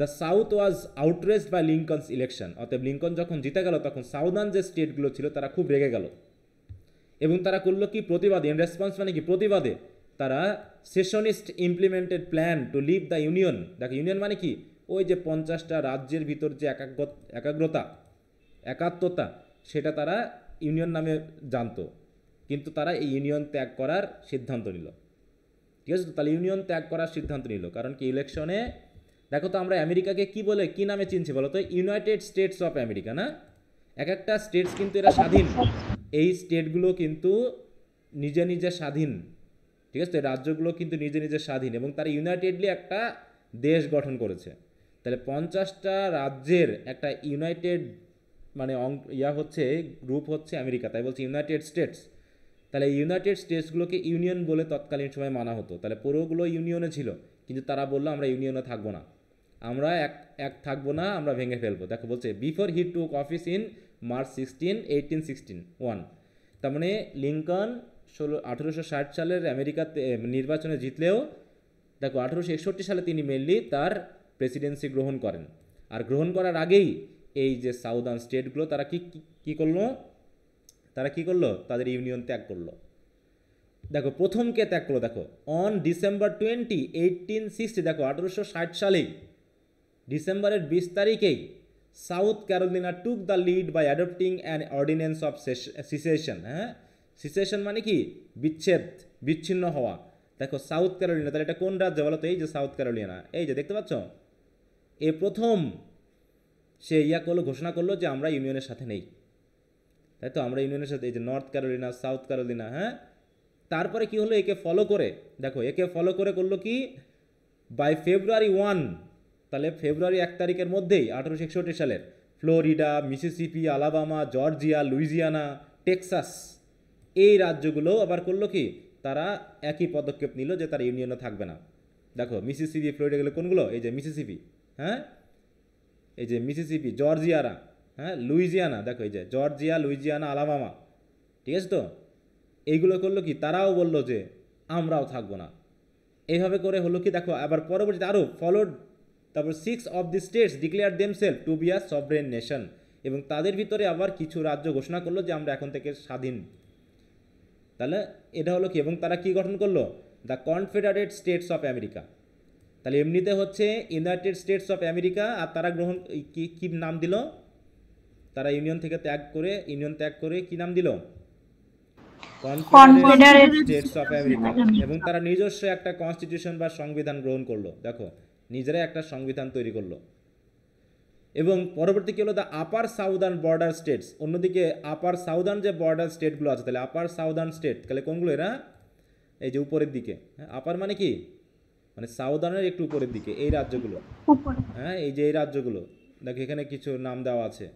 the south was outraged by Lincoln's election, অতএব লিঙ্কন যখন জিতে গেল তখন সাউদার্ন যে স্টেটগুলো ছিল তারা খুব রেগে গেল এবং তারা করলো কি প্রতিবাদে, ইন রেসপন্স মানে কি প্রতিবাদে, তারা secessionist implemented plan to leave the union. দেখো ইউনিয়ন মানে কি, ওই যে 50টা রাজ্যের ভিতর যে একাগ্রতা একাত্মতা, সেটা তারা ইউনিয়ন নামে জানতো, কিন্তু তারা এই ইউনিয়ন ত্যাগ করার সিদ্ধান্ত নিল। ঠিক আছে, তাহলে ইউনিয়ন ত্যাগ করার সিদ্ধান্ত নিল কারণ কি ইলেকশনে, দেখো তো আমরা আমেরিকাকে কি বলে কি নামে চিনছি বলো তো, ইউনাইটেড স্টেটস অফ আমেরিকা না, এক একটা স্টেটস কিন্তু এরা স্বাধীন, এই স্টেটগুলো কিন্তু নিজে নিজে স্বাধীন। ঠিক আছে, রাজ্যগুলো কিন্তু নিজে নিজে স্বাধীন এবং তারা ইউনাইটেডলি একটা দেশ গঠন করেছে। তাহলে 50টা রাজ্যের একটা ইউনাইটেড মানে হচ্ছে গ্রুপ হচ্ছে আমেরিকা, তাই বলছে ইউনাইটেড স্টেটস। তাহলে ইউনাইটেড স্টেটসগুলোকে ইউনিয়ন বলে তৎকালীন সময় মানা হতো। তাহলে পুরোগুলো ইউনিয়নে ছিল, কিন্তু তারা বললো আমরা ইউনিয়নে থাকবো না, আমরা এক থাকবো না, আমরা ভেঙে ফেলবো। দেখো বলছে before he took office in March 16, 1861, তার মানে লিঙ্কন 1860 সালের আমেরিকাতে নির্বাচনে জিতলেও দেখো 1861 সালে তিনি মেনলি তার প্রেসিডেন্সি গ্রহণ করেন। আর গ্রহণ করার আগেই এই যে সাউদার্ন স্টেটগুলো তারা কি করলো, তারা কি করলো, তাদের ইউনিয়ন ত্যাগ করলো। দেখো প্রথম কে ত্যাগ করলো, দেখো অন ডিসেম্বর 20, 1860, দেখো 1860 সালেই ডিসেম্বরের 20 তারিখেই South Carolina took the lead by adopting an ordinance of secession. হ্যাঁ, সিসেশন মানে কি বিচ্ছিন্ন হওয়া। দেখো সাউথ ক্যারোলিনা, তাহলে এটা কোন রাজ্য বলো তো, এই যে সাউথ ক্যারোলিনা, এই যে দেখতে পাচ্ছ, এ প্রথম সে করলো, ঘোষণা করলো যে আমরা ইউনিয়নের সাথে নেই, তাই তো, আমরা ইউনিয়নের সাথে, এই যে নর্থ ক্যারোলিনা, সাউথ ক্যারোলিনা। হ্যাঁ, তারপরে কি হলো, একে ফলো করে, দেখো একে ফলো করে করলো কি, বাই ফেব্রুয়ারি 1, তাহলে ফেব্রুয়ারি 1 তারিখের মধ্যেই 1861 সালের Florida, Mississippi, Alabama, Georgia, Louisiana, Texas, এই রাজ্যগুলো আবার করলো কি, তারা একই পদক্ষেপ নিল যে তারা ইউনিয়নে থাকবে না। দেখো মিসিসিপি, ফ্লোরিডা গেলে কোনগুলো, এই যে মিসিসিপি, হ্যাঁ এই যে মিসিসিপি, জর্জিয়ানা, হ্যাঁ লুইজিয়ানা, দেখো এই যে জর্জিয়া, লুইজিয়ানা, আলাবামা, ঠিক আছে তো, এইগুলো করলো কি, তারাও বললো যে আমরাও থাকবো না। এইভাবে করে হলো কি, দেখো আবার পরবর্তীতে আরও ফলোড, তারপর 6 of the states declare themselves to be a sovereign nation, এবং তাদের ভিতরে আবার কিছু রাজ্য ঘোষণা করলো যে আমরা এখন থেকে স্বাধীন। তাহলে এটা হলো কি, এবং তারা কি গঠন করলো, the Confederate States of America. তাহলে এমনিতে হচ্ছে ইউনাইটেড স্টেটস অফ আমেরিকা, আর তারা গ্রহণ কি নাম দিল, তারা ইউনিয়ন ত্যাগ করে কি নাম দিল, কনফেডারেট স্টেটস অফ আমেরিকা, এবং তারা নিজস্ব একটা কনস্টিটিউশন বা সংবিধান গ্রহণ করলো। দেখো নিজেরাই একটা সংবিধান তৈরি করলো। এবং পরবর্তী কি হলো, the upper southern border states, অন্যদিকে আপার সাউদার্ন যে বর্ডার স্টেটগুলো আছে, তাহলে আপার সাউদার্ন স্টেট, তাহলে কোনগুলো, এরা এই যে উপরের দিকে, হ্যাঁ আপার মানে কি, মানে সাউদার্নের একটু উপরের দিকে এই রাজ্যগুলো, হ্যাঁ এই যে এই রাজ্যগুলো, দেখো এখানে কিছু নাম দেওয়া আছে,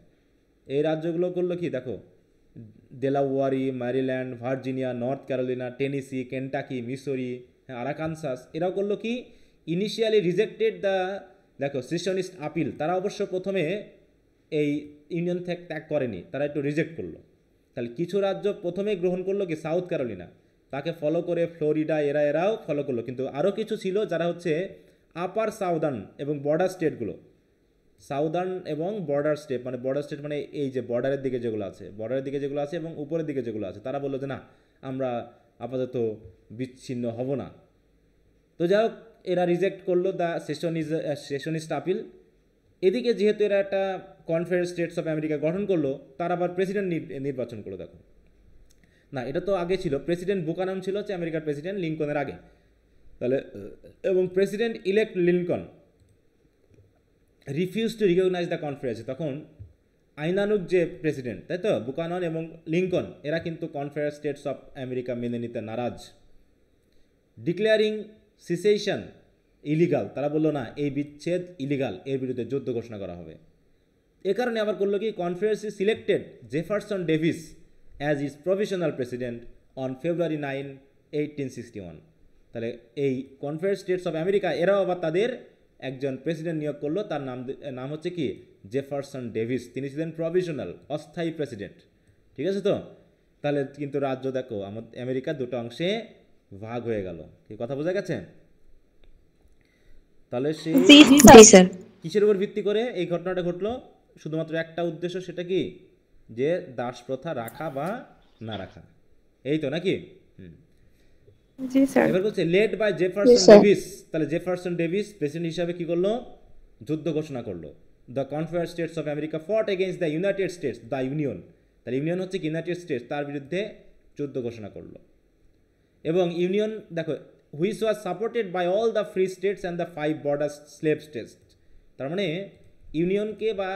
এই রাজ্যগুলো করলো কি, দেখো Delaware, Maryland, Virginia, North Carolina, Tennessee, Kentucky, Missouri, হ্যাঁ আরাকানসাস, এরাও করলো কি, ইনিশিয়ালি রিজেক্টেড দ্য, দেখো সেশনিস্ট আপিল, তারা অবশ্য প্রথমে এই ইউনিয়ন ত্যাগ করেনি, তারা একটু রিজেক্ট করলো। তাহলে কিছু রাজ্য প্রথমেই গ্রহণ করলো কি, সাউথ ক্যারোলিনা, তাকে ফলো করে ফ্লোরিডা, এরাও ফলো করলো, কিন্তু আরও কিছু ছিল যারা হচ্ছে আপার সাউদার্ন এবং বর্ডার স্টেটগুলো, সাউদার্ন এবং বর্ডার স্টেট, মানে বর্ডার স্টেট মানে এই যে বর্ডারের দিকে যেগুলো আছে এবং উপরের দিকে যেগুলো আছে, তারা বললো যে না আমরা আপাতত বিচ্ছিন্ন হব না। তো যাই হোক, এরা রিজেক্ট করলো দ্য সেশনিস্ট আপিল। এদিকে যেহেতু এরা একটা কনফেডারেট স্টেটস অফ আমেরিকা গঠন করলো, তারা আবার প্রেসিডেন্ট নির্বাচন করলো। দেখো না, এটা তো আগে ছিল, প্রেসিডেন্ট বুকানন ছিল হচ্ছে আমেরিকার প্রেসিডেন্ট লিঙ্কনের আগে, তাহলে এবং president elect Lincoln refuse to recognise the confederacy, তখন আইনানুগ যে প্রেসিডেন্ট, তাই তো, বুকানন এবং লিঙ্কন, এরা কিন্তু কনফেডারেট স্টেটস অফ আমেরিকা মেনে নিতে নারাজ। ডিক্লেয়ারিং সিসেশন ইলিগাল, তারা বললো না এই বিচ্ছেদ ইলিগাল, এর বিরুদ্ধে যুদ্ধ ঘোষণা করা হবে। এ কারণে আবার করলো কি, confederacy selected Jefferson Davis as its provisional president on February 9, 1861। তাহলে এই কনফেডারেট স্টেটস অফ আমেরিকা এরাও আবার তাদের একজন প্রেসিডেন্ট নিয়োগ করলো, তার নাম হচ্ছে কি, জেফারসন ডেভিস, তিনি ছিলেন প্রভিশনাল, অস্থায়ী প্রেসিডেন্ট। ঠিক আছে তো, তাহলে কিন্তু রাজ্য দেখো আমেরিকা দুটো অংশে ভাগ হয়ে গেল, কি কথা বোঝা গেছে? তাহলে সেই কিসের উপর ভিত্তি করে এই ঘটনাটা ঘটলো? শুধুমাত্র একটা উদ্দেশ্য, সেটা কি? যে দাস প্রথা রাখা বা না রাখা, এই তো নাকি? জি স্যার। এবার বলছে led by Yes, Jefferson sir. Davis. তাহলে জেফারসন ডেভিস প্রেসিডেন্ট হিসাবে কি করলো? যুদ্ধ ঘোষণা করলো। The Confederate States of America fought against the United States, the union. তাহলে ইউনিয়ন হচ্ছে কি? ইউনাইটেড স্টেটস, তার বিরুদ্ধে যুদ্ধ ঘোষণা করলো। এবং ইউনিয়ন দেখো, which was supported by all the free states and the 5 border slave states. তার মানে ইউনিয়নকে বা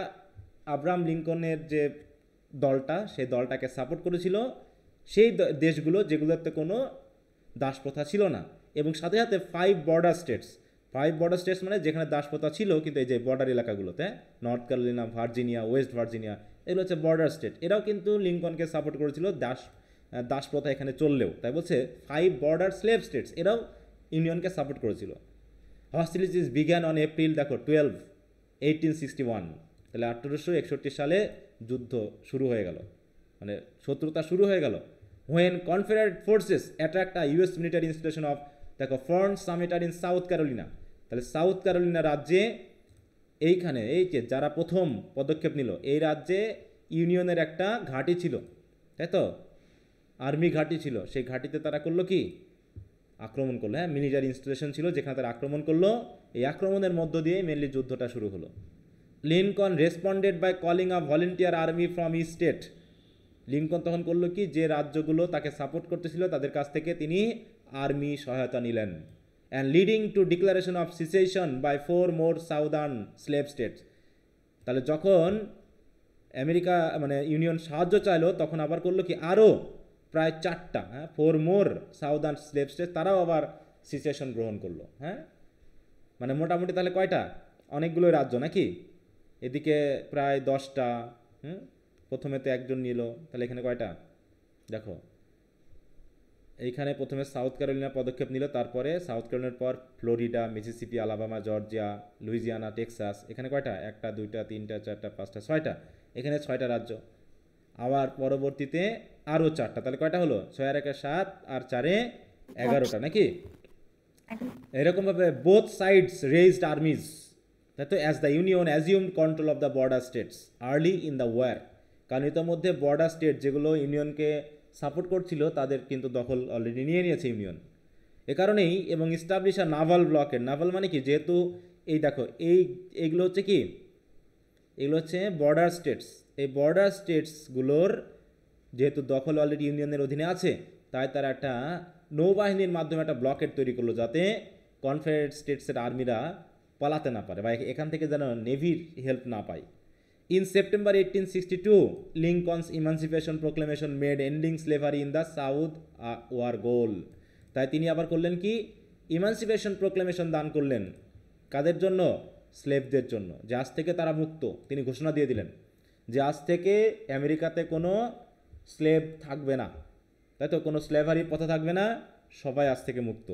আব্রাহাম লিঙ্কনের যে দলটা, সেই দলটাকে সাপোর্ট করেছিল সেই দেশগুলো যেগুলোতে কোনো দাসপ্রথা ছিল না। এবং সাথে সাথে 5 বর্ডার স্টেটস, 5 বর্ডার স্টেটস মানে যেখানে দাসপ্রথা ছিল কিন্তু এই যে বর্ডার এলাকাগুলোতে, North Carolina, Virginia, West Virginia, এগুলো হচ্ছে বর্ডার স্টেট। এরাও কিন্তু লিঙ্কনকে সাপোর্ট করেছিল দাসপ্রথা এখানে চললেও। তাই বলছে 5 বর্ডার স্লেভ স্টেটস এরাও ইউনিয়নকে সাপোর্ট করেছিল। হস্টিলিটিস বিগ্যান অন এপ্রিল দেখো 12, 1861। তাহলে 1861 সালে যুদ্ধ শুরু হয়ে গেল, মানে শত্রুতা শুরু হয়ে গেল। When Confederate forces attract US military installation of দেখো ফর্ন সামিটার ইন সাউথ ক্যারোলিনা। তাহলে সাউথ ক্যারোলিনা রাজ্যে এইখানে এই যে যারা প্রথম পদক্ষেপ নিল, এই রাজ্যে ইউনিয়নের একটা ঘাঁটি ছিল, তাই তো, আর্মি ঘাঁটি ছিল। সেই ঘাঁটিতে তারা করলো কি? আক্রমণ করলো। হ্যাঁ, মিলিটারি ইনস্টলেশন ছিল যেখানে তারা আক্রমণ করলো। এই আক্রমণের মধ্য দিয়ে মেনলি যুদ্ধটা শুরু হলো। Lincoln responded by calling a volunteer army from each state. Lincoln তখন করলো কি? যে রাজ্যগুলো তাকে সাপোর্ট করতেছিল তাদের কাছ থেকে তিনি আর্মি সহায়তা নিলেন। And leading to declaration of secession by 4 more southern slave states. তাহলে যখন আমেরিকা মানে ইউনিয়ন সাহায্য চাইলো, তখন আবার করলো কি? আরও প্রায় 4টা, হ্যাঁ, 4 মোর সাউদার্ন স্লেভ স্টেট, তারাও আবার সিসেশন গ্রহণ করলো। হ্যাঁ, মানে মোটামুটি তাহলে কয়টা? অনেকগুলো রাজ্য নাকি? এদিকে প্রায় 10টা। প্রথমে তো একজন নিল, তাহলে এখানে কয়টা দেখো? এইখানে প্রথমে সাউথ ক্যারোলিনা পদক্ষেপ নিল, তারপরে সাউথ ক্যারোলিনার পর Florida, Mississippi, Alabama, Georgia, Louisiana, Texas. এখানে কয়টা? 1টা 2টা 3টা 4টা 5টা 6টা। এখানে 6টা রাজ্য। আবার পরবর্তীতে আরও 4টা, তাহলে কয়টা হলো? 6 আর 1 7 আর 4 11টা নাকি? এরকমভাবে বোথ সাইডস রেজড আর্মিজ, তাই তো, as the union assumed control of the border states early in the war. কারণ ইতিমধ্যে বর্ডার স্টেট যেগুলো ইউনিয়নকে সাপোর্ট করছিল তাদের কিন্তু দখল অলরেডি নিয়ে নিয়েছে ইউনিয়ন। এ কারণেই এবং ইস্টাবলিশ আ নাভাল ব্লকের। নাভাল মানে কি? যেহেতু এই দেখো এইগুলো হচ্ছে কি? এগুলো হচ্ছে বর্ডার স্টেটস। এই বর্ডার স্টেটসগুলোর যেহেতু দখল অলরেডি ইউনিয়নের অধীনে আছে, তাই তারা একটা নৌবাহিনীর মাধ্যমে একটা ব্লকেট তৈরি করলো, যাতে কনফেডারেট স্টেটসের আর্মিরা পালাতে না পারে বা এখান থেকে যেন নেভির হেল্প না পায়। In September 1862 Lincoln's emancipation proclamation made ending slavery in the south war goal. তাই তিনি আবার করলেন কি? ইমানসিপেশন প্রোক্লেমেশন দান করলেন। কাদের জন্য? স্লেভদের জন্য, যে আজ থেকে তারা মুক্ত। তিনি ঘোষণা দিয়ে দিলেন যে আজ থেকে আমেরিকাতে কোনো স্লেভ থাকবে না, তাই তো, কোনো স্লেভারির পথে থাকবে না, সবাই আজ থেকে মুক্ত।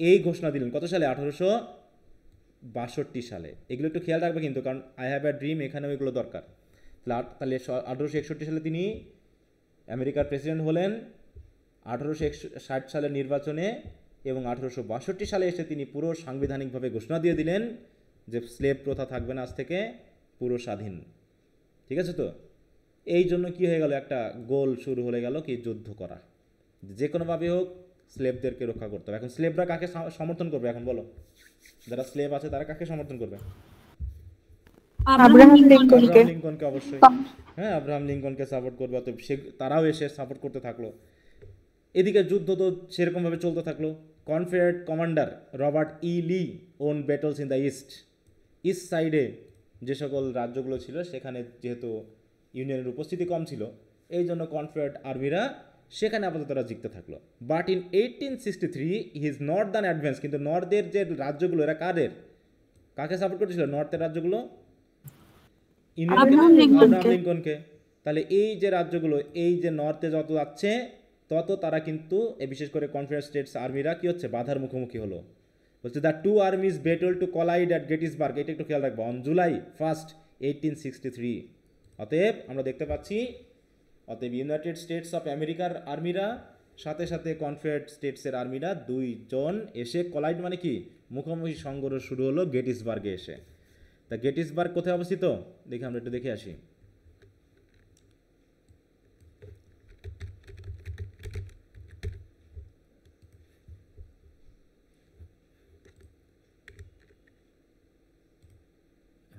এই ঘোষণা দিলেন কত সালে? 1862 সালে। এগুলো একটু খেয়াল রাখবে কিন্তু, কারণ আই হ্যাভ এ ড্রিম এখানেও এগুলো দরকার। তাহলে 1861 সালে তিনি আমেরিকার প্রেসিডেন্ট হলেন, 1860 সালের নির্বাচনে, এবং 1862 সালে এসে তিনি পুরো সাংবিধানিকভাবে ঘোষণা দিয়ে দিলেন যে স্লেভ প্রথা থাকবে না, আজ থেকে পুরো স্বাধীন। ঠিক আছে তো? এই জন্য কী হয়ে গেল? একটা গোল শুরু হয়ে গেল কি? যুদ্ধ করা, যে কোনোভাবে হোক স্লেভদেরকে রক্ষা করতে হবে। এখন স্লেভরা কাকে সমর্থন করবে? এখন বলো, যারা স্লেভ আছে তারা কাকে সমর্থন করবে? আব্রাহাম লিঙ্কনকে। আব্রাহাম লিঙ্কনকে অবশ্যই। হ্যাঁ, আব্রাহাম লিঙ্কনকে সাপোর্ট করবে, অতএব তারাও এসে সাপোর্ট করতে থাকলো। এদিকে যুদ্ধ তো সেরকমভাবে চলতে থাকলো। Confederate commander Robert E Lee won battles in the east সাইডে যে সকল রাজ্যগুলো ছিল, সেখানে যেহেতু ইউনিয়নের উপস্থিতি কম ছিল, এই জন্য কনফেডারেট আর্মিরা সেখানে আপাতত তারা জিততে থাকলো। But in 1863 his Northern advance, কিন্তু নর্থের যে রাজ্যগুলো, এরা কাকে সাপোর্ট করেছিল? নর্থের রাজ্যগুলো আব্রাহাম লিঙ্কনকে। তাহলে এই যে রাজ্যগুলো, এই যে নর্থে যত যাচ্ছে তত তারা কিন্তু, বিশেষ করে কনফেডারেট স্টেটস আর্মিরা কি হচ্ছে? বাধার মুখোমুখি হলো। বলছে the two armies battle to collide at Gettysburg. এটা একটু খেয়াল রাখবো, অন July 1, 1863। অতএব আমরা দেখতে পাচ্ছি, অতএব ইউনাইটেড স্টেটস অফ আমেরিকার আর্মিরা সাথে সাথে কনফেডারেট স্টেটসের আর্মিরা দুইজন এসে কলাইড মানে কি? মুখোমুখি সংঘর্ষ শুরু হলো গেটিসবার্গে এসে। তা গেটিসবার্গ কোথায় অবস্থিত দেখি, আমরা একটু দেখে আসি।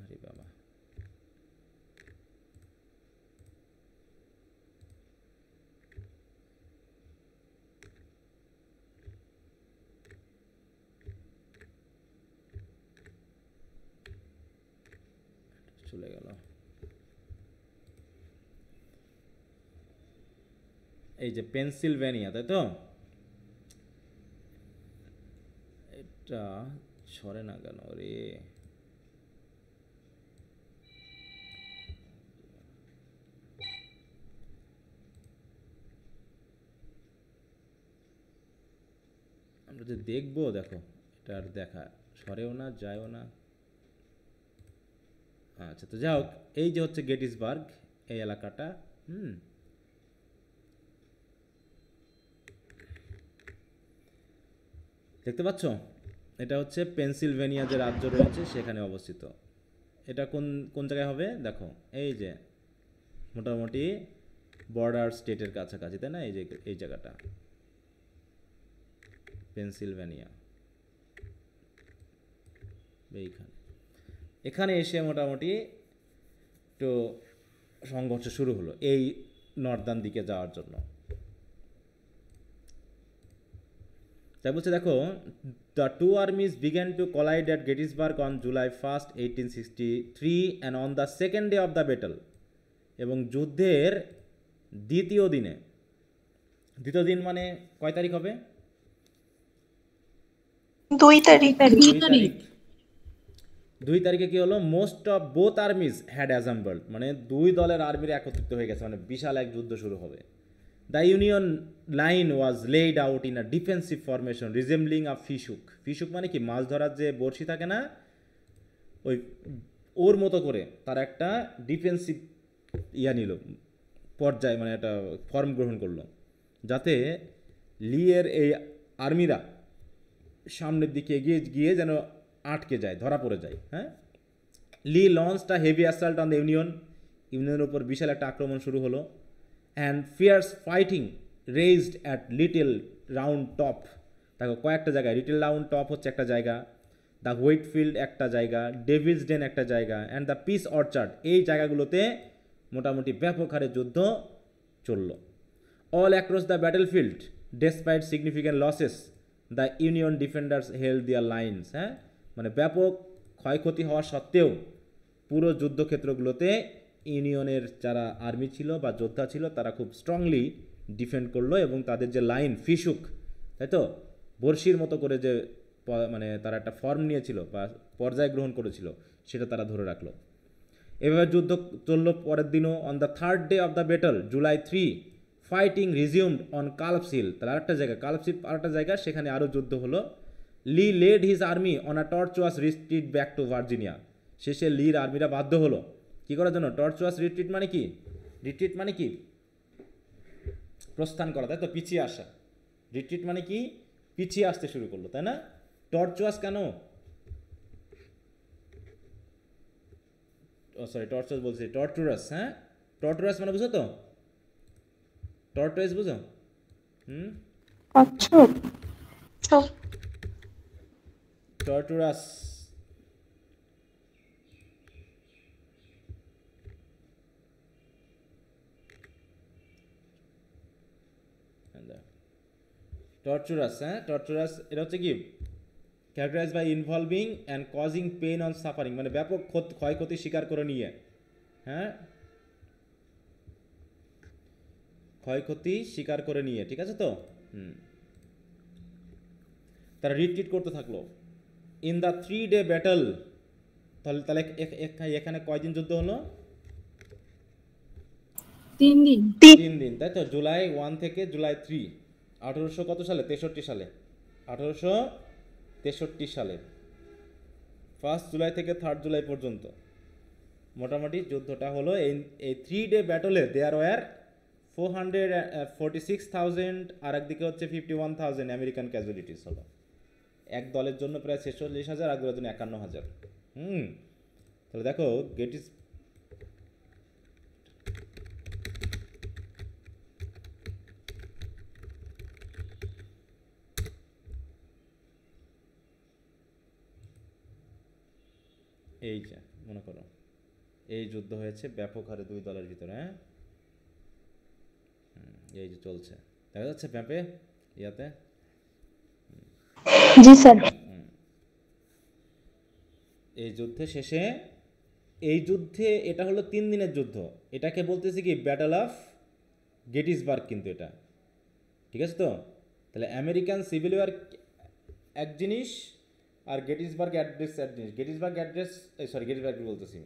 আরে বাবা, চলে গেল। এই যে পেনসিলভেনিয়া, তাই তো? এটা সরে না কেন রে? আমরা যে দেখবো, দেখো এটা আর দেখা সরেও না যায়ও না। আচ্ছা, তো যাই হোক, এই যে হচ্ছে গেটিসবার্গ এই এলাকাটা। দেখতে পাচ্ছ, এটা হচ্ছে পেনসিলভেনিয়া যে রাজ্য রয়েছে সেখানে অবস্থিত। এটা কোন কোন জায়গায় হবে দেখো, এই যে মোটামুটি বর্ডার স্টেটের কাছাকাছি, তাই না? এই যে এই জায়গাটা পেনসিলভেনিয়া, এইখানে। এখানে এসে মোটামুটি একটু সংঘর্ষ শুরু হলো এই নর্দার্ন দিকে যাওয়ার জন্য। তাই বলছে দেখো, the two armies began to collide at Gettysburg on July 1, 1863 and on the second day of the battle. এবং যুদ্ধের দ্বিতীয় দিন মানে কয় তারিখ হবে? 2 তারিখ। 2 তারিখে কি হলো? Most of both army's had assembled, মানে দুই দলের আর্মির একত্রিত হয়ে গেছে, মানে বিশাল এক যুদ্ধ শুরু হবে। The union line was laid out in a defensive formation resembling a fishhook. Fishhook মানে কি? মাছ ধরার যে বড়শি থাকে না, ওই ওর মতো করে তার একটা ডিফেন্সিভ নিল, পর্যায়ে, মানে একটা ফর্ম গ্রহণ করলো, যাতে লিয়ের এই আর্মিরা সামনের দিকে এগিয়ে গিয়ে যেন আটকে যায়, ধরা পড়ে যায়। হ্যাঁ, Lee launched a heavy assault on the ইউনিয়নের উপর বিশাল একটা আক্রমণ শুরু হলো। And fierce fighting raged at Little Round Top. দেখো কয়েকটা জায়গায়, লিটল রাউন্ড টপ হচ্ছে একটা জায়গা, দ্য হোয়াইটফিল্ড একটা জায়গা, ডেভিলস ডেন একটা জায়গা, অ্যান্ড দ্য পিস অর্চার্ড, এই জায়গাগুলোতে মোটামুটি ব্যাপক হারে যুদ্ধ চলল। All across the battlefield despite significant losses the union defenders held their lines. হ্যাঁ, মানে ব্যাপক ক্ষয়ক্ষতি হওয়া সত্ত্বেও পুরো যুদ্ধক্ষেত্রগুলোতে ইউনিয়নের যারা আর্মি ছিল বা যোদ্ধা ছিল তারা খুব স্ট্রংলি ডিফেন্ড করলো, এবং তাদের যে লাইন ফিশুক, তাই তো, বর্ষির মতো করে যে মানে তারা একটা ফর্ম নিয়েছিল বা পর্যায় গ্রহণ করেছিল, সেটা তারা ধরে রাখলো। এভাবে যুদ্ধ চললো পরের দিনও। On the third day of the battle July 3, fighting resumed on Culp's Hill, তার আরেকটা জায়গা, কালপস হিল আরেকটা জায়গা, সেখানে আরও যুদ্ধ হলো। Lee led his army on a tortuous retreat back to Virginia. শেষে লির আর্মিরা বাধ্য হলো কী করার জন্য? টর্চুয়াস রিট্রিট মানে কি? রিট্রিট মানে কি? প্রস্থান করা, তাই তো, পিছিয়ে আসা। রিট্রিট মানে কি? পিছিয়ে আসতে শুরু করলো, তাই না? টর্চুয়াস কেন? সরি, টর্চুয়াস বলছি, টর্টুরাস। হ্যাঁ, টর্টুরাস মানে বুঝো তো? টর্টয়েস বুঝো? কচ্ছপ। টর্টুরাস টর্চুরাস, হ্যাঁ, টর্চুরাস এটা হচ্ছে কি? Characterized by involving and causing pain on suffering, মানে ব্যাপক ক্ষয়ক্ষতি স্বীকার করে নিয়ে, হ্যাঁ, ক্ষয়ক্ষতি স্বীকার করে নিয়ে, ঠিক আছে তো? তারা রিট্রিট করতে থাকলো। ইন দ্য 3-day ব্যাটল, তাহলে এখানে কয়দিন যুদ্ধ হলো? 3 দিন। 3 দিন, তাই তো? জুলাই 1 থেকে জুলাই 3, 1800 কত সালে? 63 সালে। 1863 সালে 1 জুলাই থেকে 3 জুলাই পর্যন্ত মোটামুটি যুদ্ধটা হলো। এই 3-day ব্যাটলে দেয়ার ওয়ার 446,000, আর একদিকে হচ্ছে 51,000 আমেরিকান ক্যাজুয়ালিটিস হলো। এক দলের জন্য প্রায় 46,000, আর দলের জন্য 51,000। তাহলে দেখো গেটিস এই যে মনে করো এই যুদ্ধ হয়েছে ব্যাপক হারে দুই দলের ভিতরে, হ্যাঁ এই যে চলছে দেখা যাচ্ছে ম্যাপে ইয়াতে। জি স্যার। এই যুদ্ধে শেষে এই যুদ্ধে এটা হলো 3 দিনের যুদ্ধ, এটাকে বলতেছি কি ব্যাটল অফ গেটিসবার্গ, কিন্তু এটা ঠিক আছে তো। তাহলে আমেরিকান সিভিল ওয়ার এক জিনিস আর গেটিসবার্গ অ্যাড্রেস এক জিনিস। গেটিসবার্গ অ্যাড্রেস গেটিসবার্গ বলতেছি,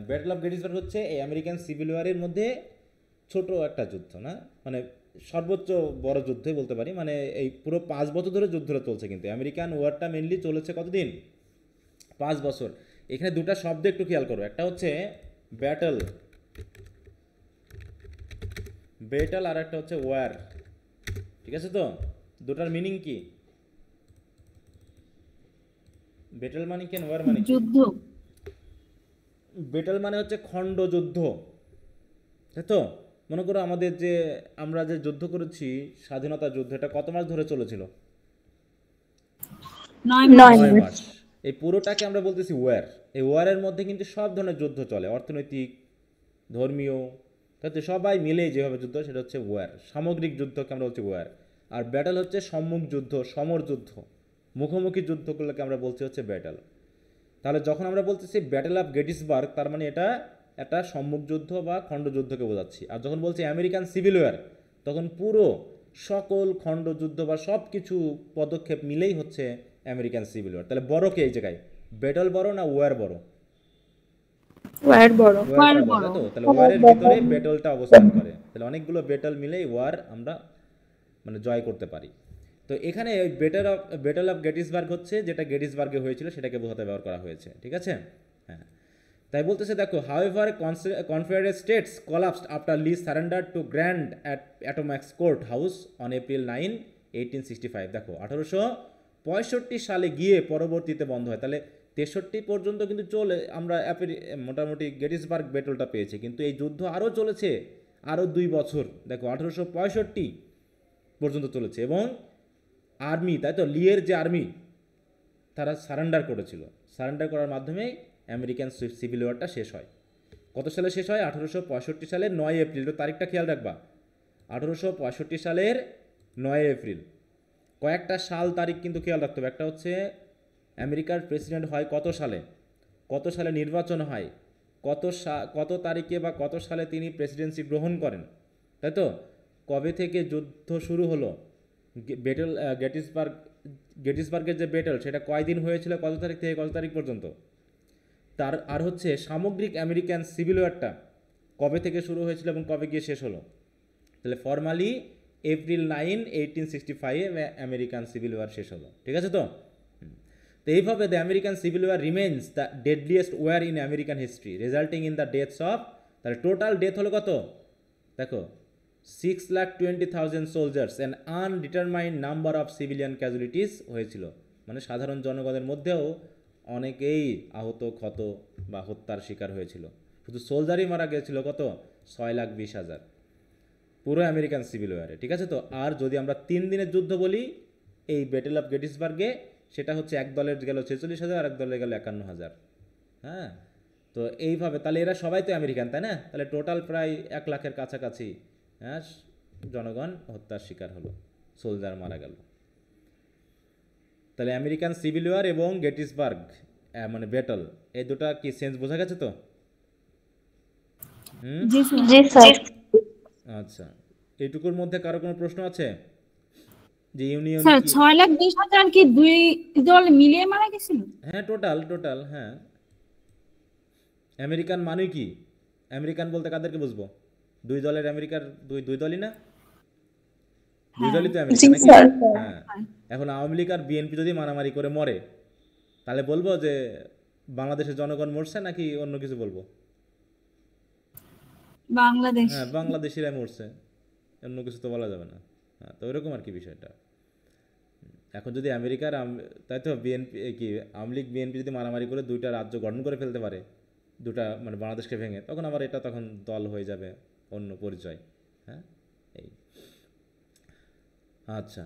ব্যাটল অফ গেটিসবার্গ হচ্ছে এই আমেরিকান সিভিল ওয়ারের মধ্যে ছোট একটা যুদ্ধ না, মানে সর্বোচ্চ বড় যুদ্ধই বলতে পারি, মানে এই পুরো 5 বছর ধরে যুদ্ধটা চলছে, কিন্তু আমেরিকান ওয়ারটা মেনলি চলেছে কতদিন, 5 বছর। এখানে দুটা শব্দ একটু খেয়াল করো, একটা হচ্ছে ব্যাটল, ব্যাটল আর একটা হচ্ছে ওয়ার, ঠিক আছে তো। দুটার মিনিং কি? ব্যাটল মানে কি, ওয়ার মানে কি? যুদ্ধ। ব্যাটল মানে হচ্ছে খণ্ড যুদ্ধ, তাই তো। মনে করো আমাদের যে আমরা যে যুদ্ধ করেছি স্বাধীনতা যুদ্ধ, এটা কত মাস ধরে চলেছিল? 9 9 মাস। মাস। এই পুরোটাকে আমরা বলতেছি ওয়ার। এই ওয়ারের মধ্যে কিন্তু সব ধরনের যুদ্ধ চলে, অর্থনৈতিক, ধর্মীয়, তাতে সবাই মিলে যেভাবে যুদ্ধ, সেটা হচ্ছে ওয়ার। সামগ্রিক যুদ্ধকে আমরা বলছি ওয়ার। আর ব্যাটল হচ্ছে সম্মুখ যুদ্ধ, সমর যুদ্ধ, মুখোমুখি যুদ্ধগুলোকে আমরা বলছি হচ্ছে ব্যাটল। তাহলে যখন আমরা বলতেছি ব্যাটল অফ গেটিসবার্গ, তার মানে এটা একটা সম্মুখ যুদ্ধ বা খণ্ডযুদ্ধকে বোঝাচ্ছি। আর যখন বলছি আমেরিকান সিভিল ওয়ার, তখন পুরো সকল খণ্ডযুদ্ধ বা সব কিছু পদক্ষেপ মিলেই হচ্ছে আমেরিকান সিভিল ওয়ার। তাহলে বড় কে এই জায়গায়, ব্যাটল বড় না ওয়ার বড়? ওয়ার বড়। ওয়ারটা বড়, তো তাহলে ওয়ারের ভিতরে ব্যাটলটা অবস্থান করে, তাহলে অনেকগুলো ব্যাটল মিলেই ওয়ার আমরা মানে জয় করতে পারি। তো এখানে ওই ব্যাটল অফ গেটিসবার্গ হচ্ছে যেটা গেটিসবার্গে হয়েছিল, সেটাকে বোঝাতে ব্যবহার করা হয়েছে, ঠিক আছে। হ্যাঁ, তাই বলতেছে দেখো, however Confederate States collapsed after Lee's surrender to Grant at Appomattox court house on April 9, 1865। দেখো 1865 সালে গিয়ে পরবর্তীতে বন্ধ হয়। তাহলে 63 পর্যন্ত কিন্তু চলে, আমরা মোটামুটি গেটিসবার্গ ব্যাটলটা পেয়েছি, কিন্তু এই যুদ্ধ আরও চলেছে আরও 2 বছর। দেখো 1865 পর্যন্ত চলেছে, এবং আর্মি, তাই তো, লিয়ের যে আর্মি, তারা সারেন্ডার করেছিল। সারেন্ডার করার মাধ্যমে আমেরিকান সিভিল ওয়ারটা শেষ হয়। কত সালে শেষ হয়? 1865 সালের 9 এপ্রিল। তারিখটা খেয়াল রাখবা, 1865 সালের 9 এপ্রিল। কয়েকটা সাল তারিখ কিন্তু খেয়াল রাখতে হবে। একটা হচ্ছে আমেরিকার প্রেসিডেন্ট হয় কত সালে, কত সালে নির্বাচন হয়, কত তারিখে বা কত সালে তিনি প্রেসিডেন্সি গ্রহণ করেন, তাই তো। কবে থেকে যুদ্ধ শুরু হলো, ব্যাটল গেটিসবার্গের যে ব্যাটল, সেটা কয়দিন হয়েছিল, কত তারিখ থেকে কত তারিখ পর্যন্ত, তার আর হচ্ছে সামগ্রিক আমেরিকান সিভিল ওয়ারটা কবে থেকে শুরু হয়েছিল এবং কবে গিয়ে শেষ হলো। তাহলে formally April 9, 1865 American civil war শেষ হলো, ঠিক আছে তো। তো এইভাবে the American civil war remains the deadliest war in American history, resulting in the deaths of, তাহলে টোটাল ডেথ হলো কত দেখো, 6,20,000 soldiers and undetermined number of civilian casualties হয়েছিল। মানে সাধারণ জনগণের মধ্যেও অনেকেই আহত, ক্ষত বা হত্যার শিকার হয়েছিল। শুধু সোলজারই মারা গিয়েছিল কত, 6,20,000 পুরো আমেরিকান সিভিল ওয়ারে, ঠিক আছে তো। আর যদি আমরা 3 দিনের যুদ্ধ বলি এই ব্যাটল অফ গেটিসবার্গে, সেটা হচ্ছে এক দলের গেল 46,000 আর এক দলের গেল 51,000। হ্যাঁ, তো এইভাবে তাহলে এরা সবাই তো আমেরিকান, তাই না। তাহলে টোটাল প্রায় 1 লাখের কাছাকাছি, হ্যাঁ, জনগণ হত্যার শিকার হলো, সোলজার মারা গেল। তাহলে আমেরিকান সিভিল ওয়ার এবং গেটিসবার্গ মানে ব্যাটল, এই দুটা কি সেন্স বোঝা গেছে তো? জি স্যার। আচ্ছা, এইটুকুর মধ্যে কারো কোনো প্রশ্ন আছে? যে ইউনিয়ন স্যার কি? 6,20,000 কি দুই দল মিলিয়ে মারা গেছিল? হ্যাঁ, টোটাল, হ্যাঁ। আমেরিকান মানে কি, আমেরিকান বলতে কাদেরকে বুঝবো? দুই দলের আমেরিকার দুই দলই না, দুই দলই তো আমেরিকা নাকি? হ্যাঁ। এখন আওয়ামী লীগ আর বিএনপি যদি মারামারি করে মরে, তাহলে বলবো যে বাংলাদেশের জনগণ মরছে নাকি অন্য কিছু বলবো? বাংলাদেশ। হ্যাঁ, বাংলাদেশিরা মরছে, অন্য কিছু তো বলা যাবে না। হ্যাঁ, তো ওইরকম আর কি বিষয়টা। এখন যদি আমেরিকার তাই তো বিএনপি কি আওয়ামী লীগ বিএনপি যদি মারামারি করে দুইটা রাজ্য গঠন করে ফেলতে পারে, দুটা মানে বাংলাদেশকে ভেঙে, তখন আবার এটা তখন দল হয়ে যাবে অন্য পরিচয়। হ্যাঁ, এই আচ্ছা,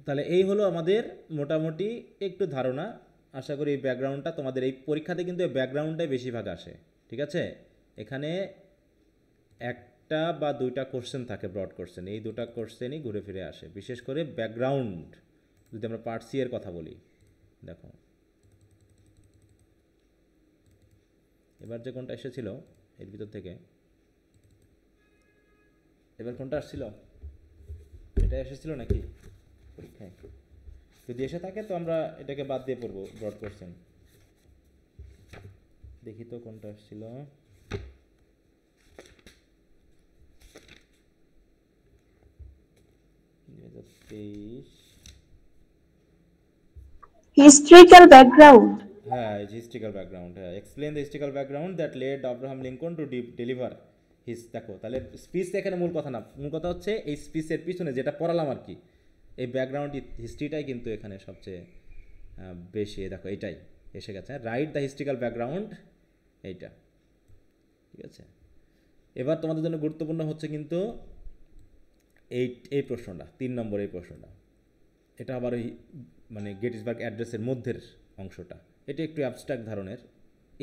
তাহলে এই হলো আমাদের মোটামুটি একটু ধারণা। আশা করি এই ব্যাকগ্রাউন্ডটা তোমাদের এই পরীক্ষাতে কিন্তু এই ব্যাকগ্রাউন্ডটাই বেশিরভাগ আসে, ঠিক আছে। এখানে একটা বা দুইটা কোশ্চেন থাকে, ব্রড কোশ্চেন, এই দুটা কোশ্চেনই ঘুরে ফিরে আসে, বিশেষ করে ব্যাকগ্রাউন্ড। যদি আমরা পার্ট সি এর কথা বলি, দেখো এবার যে কোনটা এসেছিল এর ভিতর থেকে, এবার কোনটা আসছিল, এটা এসেছিল নাকি পরীক্ষায়? যদি এসে থাকে তো আমরা এটাকে বাদ দিয়ে পড়বো ব্রড কোশ্চেন। দেখি তো কোনটা আসছিল। 2023। Historical background. হ্যাঁ, হিস্ট্রিক্যাল ব্যাকগ্রাউন্ড। হ্যাঁ, explain the historical background that lead Abraham Lincoln to deliver his. দেখো তাহলে স্পিচ এখানে মূল কথা না, মূল কথা হচ্ছে এই স্পিচের পিছনে যেটা পড়ালাম আর কি, এই ব্যাকগ্রাউন্ড হিস্ট্রিটাই কিন্তু এখানে সবচেয়ে বেশি। দেখো এইটাই এসে গেছে, রাইট দ্য হিস্ট্রিক্যাল ব্যাকগ্রাউন্ড, এইটা, ঠিক আছে। এবার তোমাদের জন্য গুরুত্বপূর্ণ হচ্ছে কিন্তু এই এই প্রশ্নটা, 3 নম্বর এই প্রশ্নটা। এটা আবার ওই মানে গেটিসবার্গ অ্যাড্রেসের মধ্যের অংশটা, এটা একটু অ্যাবস্ট্রাক্ট ধরনের।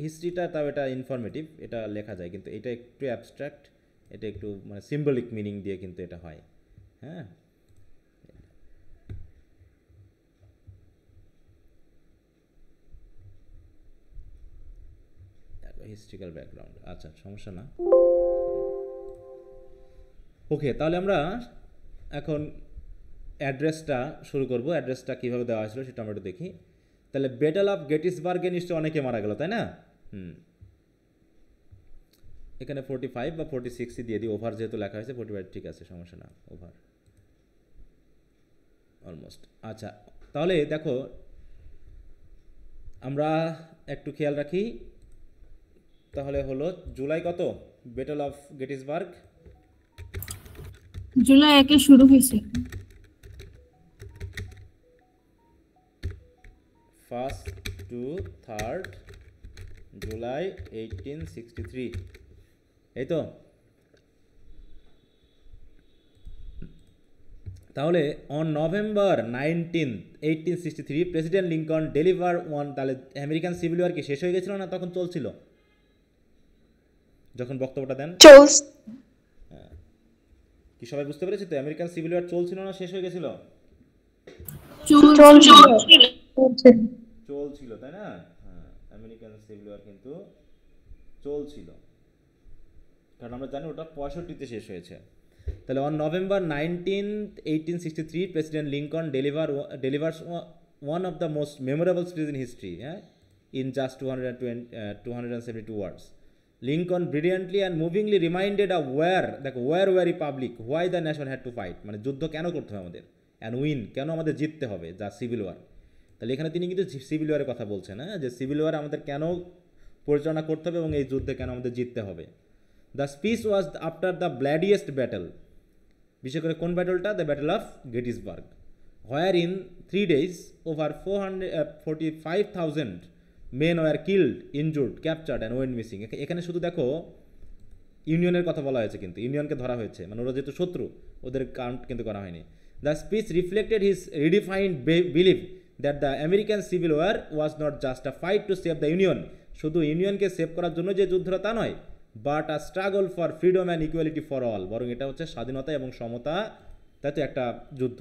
হিস্ট্রিটা তাও এটা ইনফরমেটিভ, এটা লেখা যায়, কিন্তু এটা একটু অ্যাবস্ট্রাক্ট, এটা একটু মানে সিম্বলিক মিনিং দিয়ে কিন্তু এটা হয়। হ্যাঁ, হিস্ট্রিক্যাল ব্যাকগ্রাউন্ড, আচ্ছা সমস্যা না। ওকে, তাহলে আমরা এখন অ্যাড্রেসটা শুরু করব। অ্যাড্রেসটা কীভাবে দেওয়া হয়েছিল সেটা আমরা একটু দেখি। তাহলে ব্যাটল অফ গেটিসবার্গে নিশ্চয়ই অনেকে মারা গেল, তাই না? এখানে 45 বা 46 দিয়ে দিই, ওভার যেহেতু লেখা হয়েছে 45 ঠিক আছে, সমস্যা না, ওভার অলমোস্ট। আচ্ছা, তাহলে দেখো আমরা একটু খেয়াল রাখি, তাহলে হলো জুলাই কত ব্যাটল অফ গেটিসবার্গ? জুলাই 1 শুরু হয়েছে। 1 to 3 জুলাই 1863, এই তো। তাহলে on November 19, 1863 president Lincoln deliver one. তাহলে আমেরিকান সিভিল ওয়ার কি শেষ হয়ে গেছিল না তখন চলছিল যখন বক্তব্যটা দেন? কি সবাই বুঝতে পেরেছি তো? আমেরিকান সিভিল ওয়ার চলছিল না শেষ হয়ে গেছিল? চলছিল, তাই না? হ্যাঁ, আমেরিকান সিভিল ওয়ার কিন্তু চলছিল, কারণ আমরা জানি ওটা 65-তে শেষ হয়েছে। তাহলে on November 19, 1863 president Lincoln delivers one of the most memorable speeches in history, in just 272 words. Lincoln brilliantly and movingly reminded of where very public why the nation had to fight, মানে যুদ্ধ কেন করতে হবে আমাদের, and win, কেন আমাদের জিততে হবে, যা সিভিল ওয়ার। তাহলে এখানে তিনি কিন্তু সিভিল ওয়ারের কথা বলছেন, যে সিভিল ওয়ার আমাদের কেন পরিচালনা করতে হবে এবং এই যুদ্ধে কেন আমাদের জিততে হবে। The speech was after the bloodiest battle, বিশেষ করে কোন ব্যাটলটা? The battle of Gettysburg, where in 3 days over 445,000 men were killed, injured, captured and went missing. এখানে শুধু দেখো ইউনিয়নের কথা বলা হয়েছে, কিন্তু ইউনিয়নকে ধরা হয়েছে, মানে ওরা যেহেতু শত্রু ওদের কাউন্ট কিন্তু করা হয়নি। The speech reflected his redefined belief that the American civil war was not just a fight to save the union, শুধু ইউনিয়নকে সেভ করার জন্য যে যুদ্ধটা তা নয়, but a struggle for freedom and equality for all, বরং এটা হচ্ছে স্বাধীনতা এবং সমতা, তাই তো একটা যুদ্ধ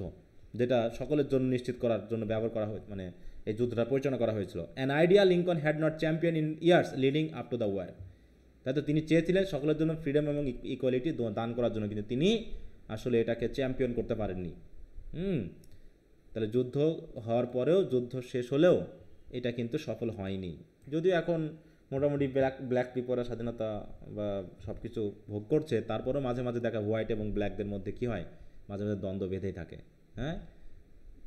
যেটা সকলের জন্য নিশ্চিত করার জন্য ব্যবহার করা হয়, মানে এই যুদ্ধটা পরিচালনা করা হয়েছিল। An idea Lincoln had not champion in years leading up to the war, তাই তো তিনি চেয়েছিলেন সকলের জন্য ফ্রিডম এবং ইকুয়ালিটি দান করার জন্য, কিন্তু তিনি আসলে এটাকে চ্যাম্পিয়ন করতে পারেননি। তাহলে যুদ্ধ হওয়ার পরেও, যুদ্ধ শেষ হলেও এটা কিন্তু সফল হয়নি, যদিও এখন মোটামুটি ব্ল্যাক পিপলরা স্বাধীনতা বা সব কিছু ভোগ করছে, তারপরেও মাঝে মাঝে দেখা হোয়াইট এবং ব্ল্যাকদের মধ্যে কী হয়, মাঝে মাঝে দ্বন্দ্ব বেঁধেই থাকে। হ্যাঁ,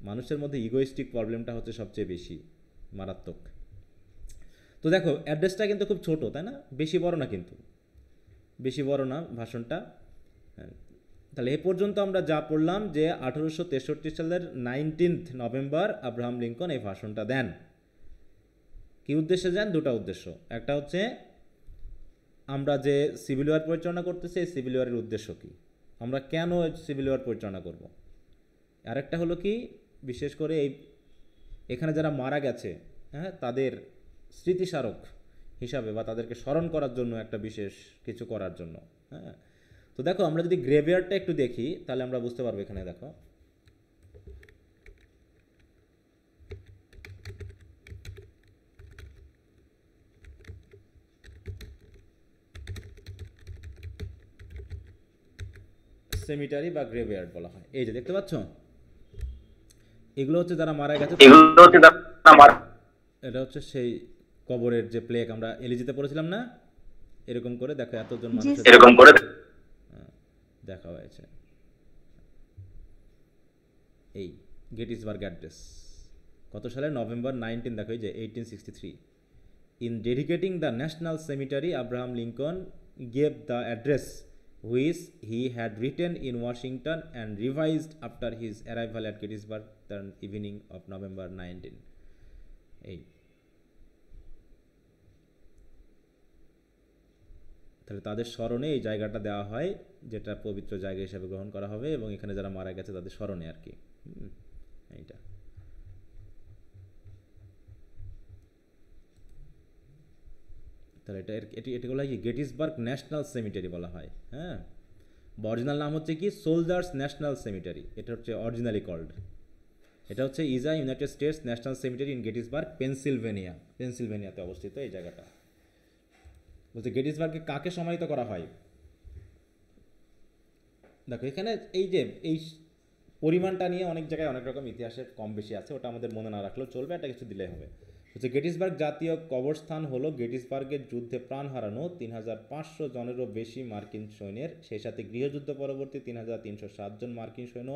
মানুষের মধ্যে ইগোইস্টিক প্রবলেমটা হচ্ছে সবচেয়ে বেশি মারাত্মক। তো দেখো অ্যাড্রেসটা কিন্তু খুব ছোট, তাই না? বেশি বড় না, কিন্তু বেশি বড় না ভাষণটা। তাহলে এ পর্যন্ত আমরা যা পড়লাম যে 1863 সালের 19 নভেম্বর আব্রাহাম লিঙ্কন এই ভাষণটা দেন। কী উদ্দেশ্যে যান? দুটো উদ্দেশ্য। একটা হচ্ছে আমরা যে সিভিল ওয়ার পরিচালনা করতেছি, এই সিভিল ওয়ারের উদ্দেশ্য কী, আমরা কেন সিভিল ওয়ার পরিচালনা করব। আরেকটা হলো কি, বিশেষ করে এখানে যারা মারা গেছে, হ্যাঁ, তাদের স্মৃতিস্মারক হিসাবে বা তাদেরকে স্মরণ করার জন্য একটা বিশেষ কিছু করার জন্য। হ্যাঁ, তো দেখো আমরা যদি গ্রেভিয়ার্ডটা একটু দেখি তাহলে আমরা বুঝতে পারবো। এখানে দেখো সেমিটারি বা গ্রেভিয়ার্ড বলা হয়। এই যে দেখতে পাচ্ছ, এগুলো হচ্ছে যারা মারা গেছে, এটা হচ্ছে সেই কবরের যে প্লেগ আমরা এলিজিতে পড়েছিলাম না, এরকম করে দেখো এতজন মানুষের এরকম করে দেখা হয়েছে। এই গেটিসবার্গ অ্যাড্রেস কত সালে? নভেম্বর 19, দেখো এই যে 1863। In dedicating the national cemetery, Abraham Lincoln gave the address which he had written in Washington and revised after his arrival at Gettysburg the evening of November 19. এই তাহলে তাদের স্মরণে এই জায়গাটা দেওয়া হয়, যেটা পবিত্র জায়গা হিসেবে গ্রহণ করা হবে, এবং এখানে যারা মারা গেছে তাদের স্মরণে আর কি। এইটা তাহলে এটা বলা হয় কি, গেটিসবার্গ ন্যাশনাল সেমিটারি বলা হয়। হ্যাঁ, অরিজিনাল নাম হচ্ছে কি, সোলজার্স ন্যাশনাল সেমিটারি। এটা হচ্ছে অরিজিনালি কল্ড। এটা হচ্ছে is a United States national cemetery in Gettysburg, পেনসিলভেনিয়াতে অবস্থিত এই জায়গাটা। বলছে গেটিসবার্গে কাকে সমাহিত করা হয়। দেখো এখানে এই যে এই পরিমাণটা নিয়ে অনেক জায়গায় অনেক রকম ইতিহাসের কম বেশি আছে, ওটা আমাদের মনে না রাখলেও চলবে, এটা কিছু দিলে হবে। হচ্ছে গেটিসবার্গ জাতীয় কবরস্থান হলো গেটিসবার্গের যুদ্ধে প্রাণ হারানো 3500 জনেরও বেশি মার্কিন সৈন্যের, সেই সাথে গৃহযুদ্ধ পরবর্তী 3307 জন মার্কিন সৈন্য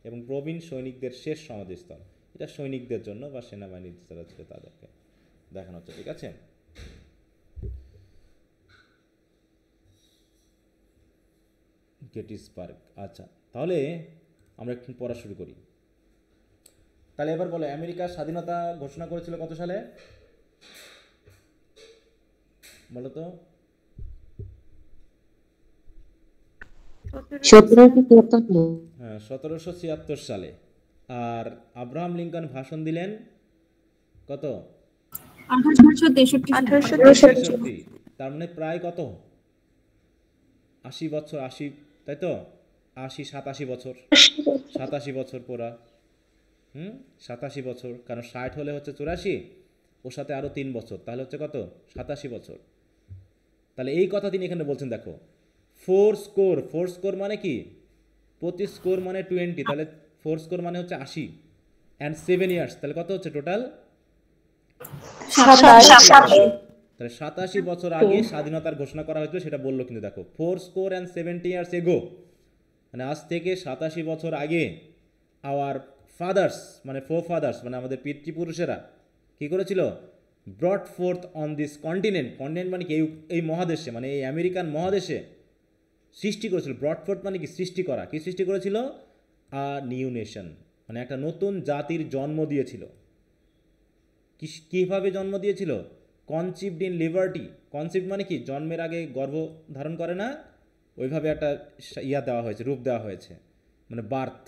এবং প্রবীণ সৈনিকদের শেষ সমাধিস্থল। এটা সৈনিকদের জন্য বা সেনাবাহিনীর যারা ছিল তাদেরকে দেখানো হচ্ছে। ঠিক আছে, গেটিসবার্গ। আচ্ছা, তাহলে আমরা একটু পড়া শুরু করি। তাহলে এবার বলো, আমেরিকার স্বাধীনতা ঘোষণা করেছিল কত সালে? বলো তো। 1776 সালে। আর আব্রাহাম লিঙ্কন ভাষণ দিলেন কত? 1863। তার মানে প্রায় কত? 80 বছর, 80, তাই তো? 80, 87 বছর, 87 বছর পুরা। 87 বছর, কারণ 60 হলে হচ্ছে 84, ওর সাথে আরও 3 বছর, তাহলে হচ্ছে কত? 87 বছর। তাহলে এই কথা তিনি এখানে বলছেন। দেখো, 4 স্কোর মানে কি? প্রতি স্কোর মানে 20, তাহলে 4 স্কোর মানে হচ্ছে 80 অ্যান্ড 7 ইয়ার্স, তাহলে কত হচ্ছে টোটাল? তাহলে 87 বছর আগে স্বাধীনতার ঘোষণা করা হয়েছিল, সেটা বললো কিন্তু। দেখো, 4 স্কোর অ্যান্ড 70 ইয়ার্স এগো, মানে আজ থেকে 87 বছর আগে আওয়ার ফাদার্স, মানে ফোরফাদার্স, মানে আমাদের পিতৃপুরুষেরা কী করেছিল? ব্রট ফোর্থ অন দিস কন্টিনেন্ট মানে কি, এই মহাদেশে, মানে এই আমেরিকান মহাদেশে সৃষ্টি করেছিল। ব্রট ফোর্থ মানে কি, সৃষ্টি করা। কি সৃষ্টি করেছিল? আ নিউ নেশন, মানে একটা নতুন জাতির জন্ম দিয়েছিল। কীভাবে জন্ম দিয়েছিল? Conceived in liberty. কনসিভড মানে কি, জন্মের আগে গর্ভ ধারণ করে না, ওইভাবে একটা দেওয়া হয়েছে, রূপ দেওয়া হয়েছে, মানে বার্থ।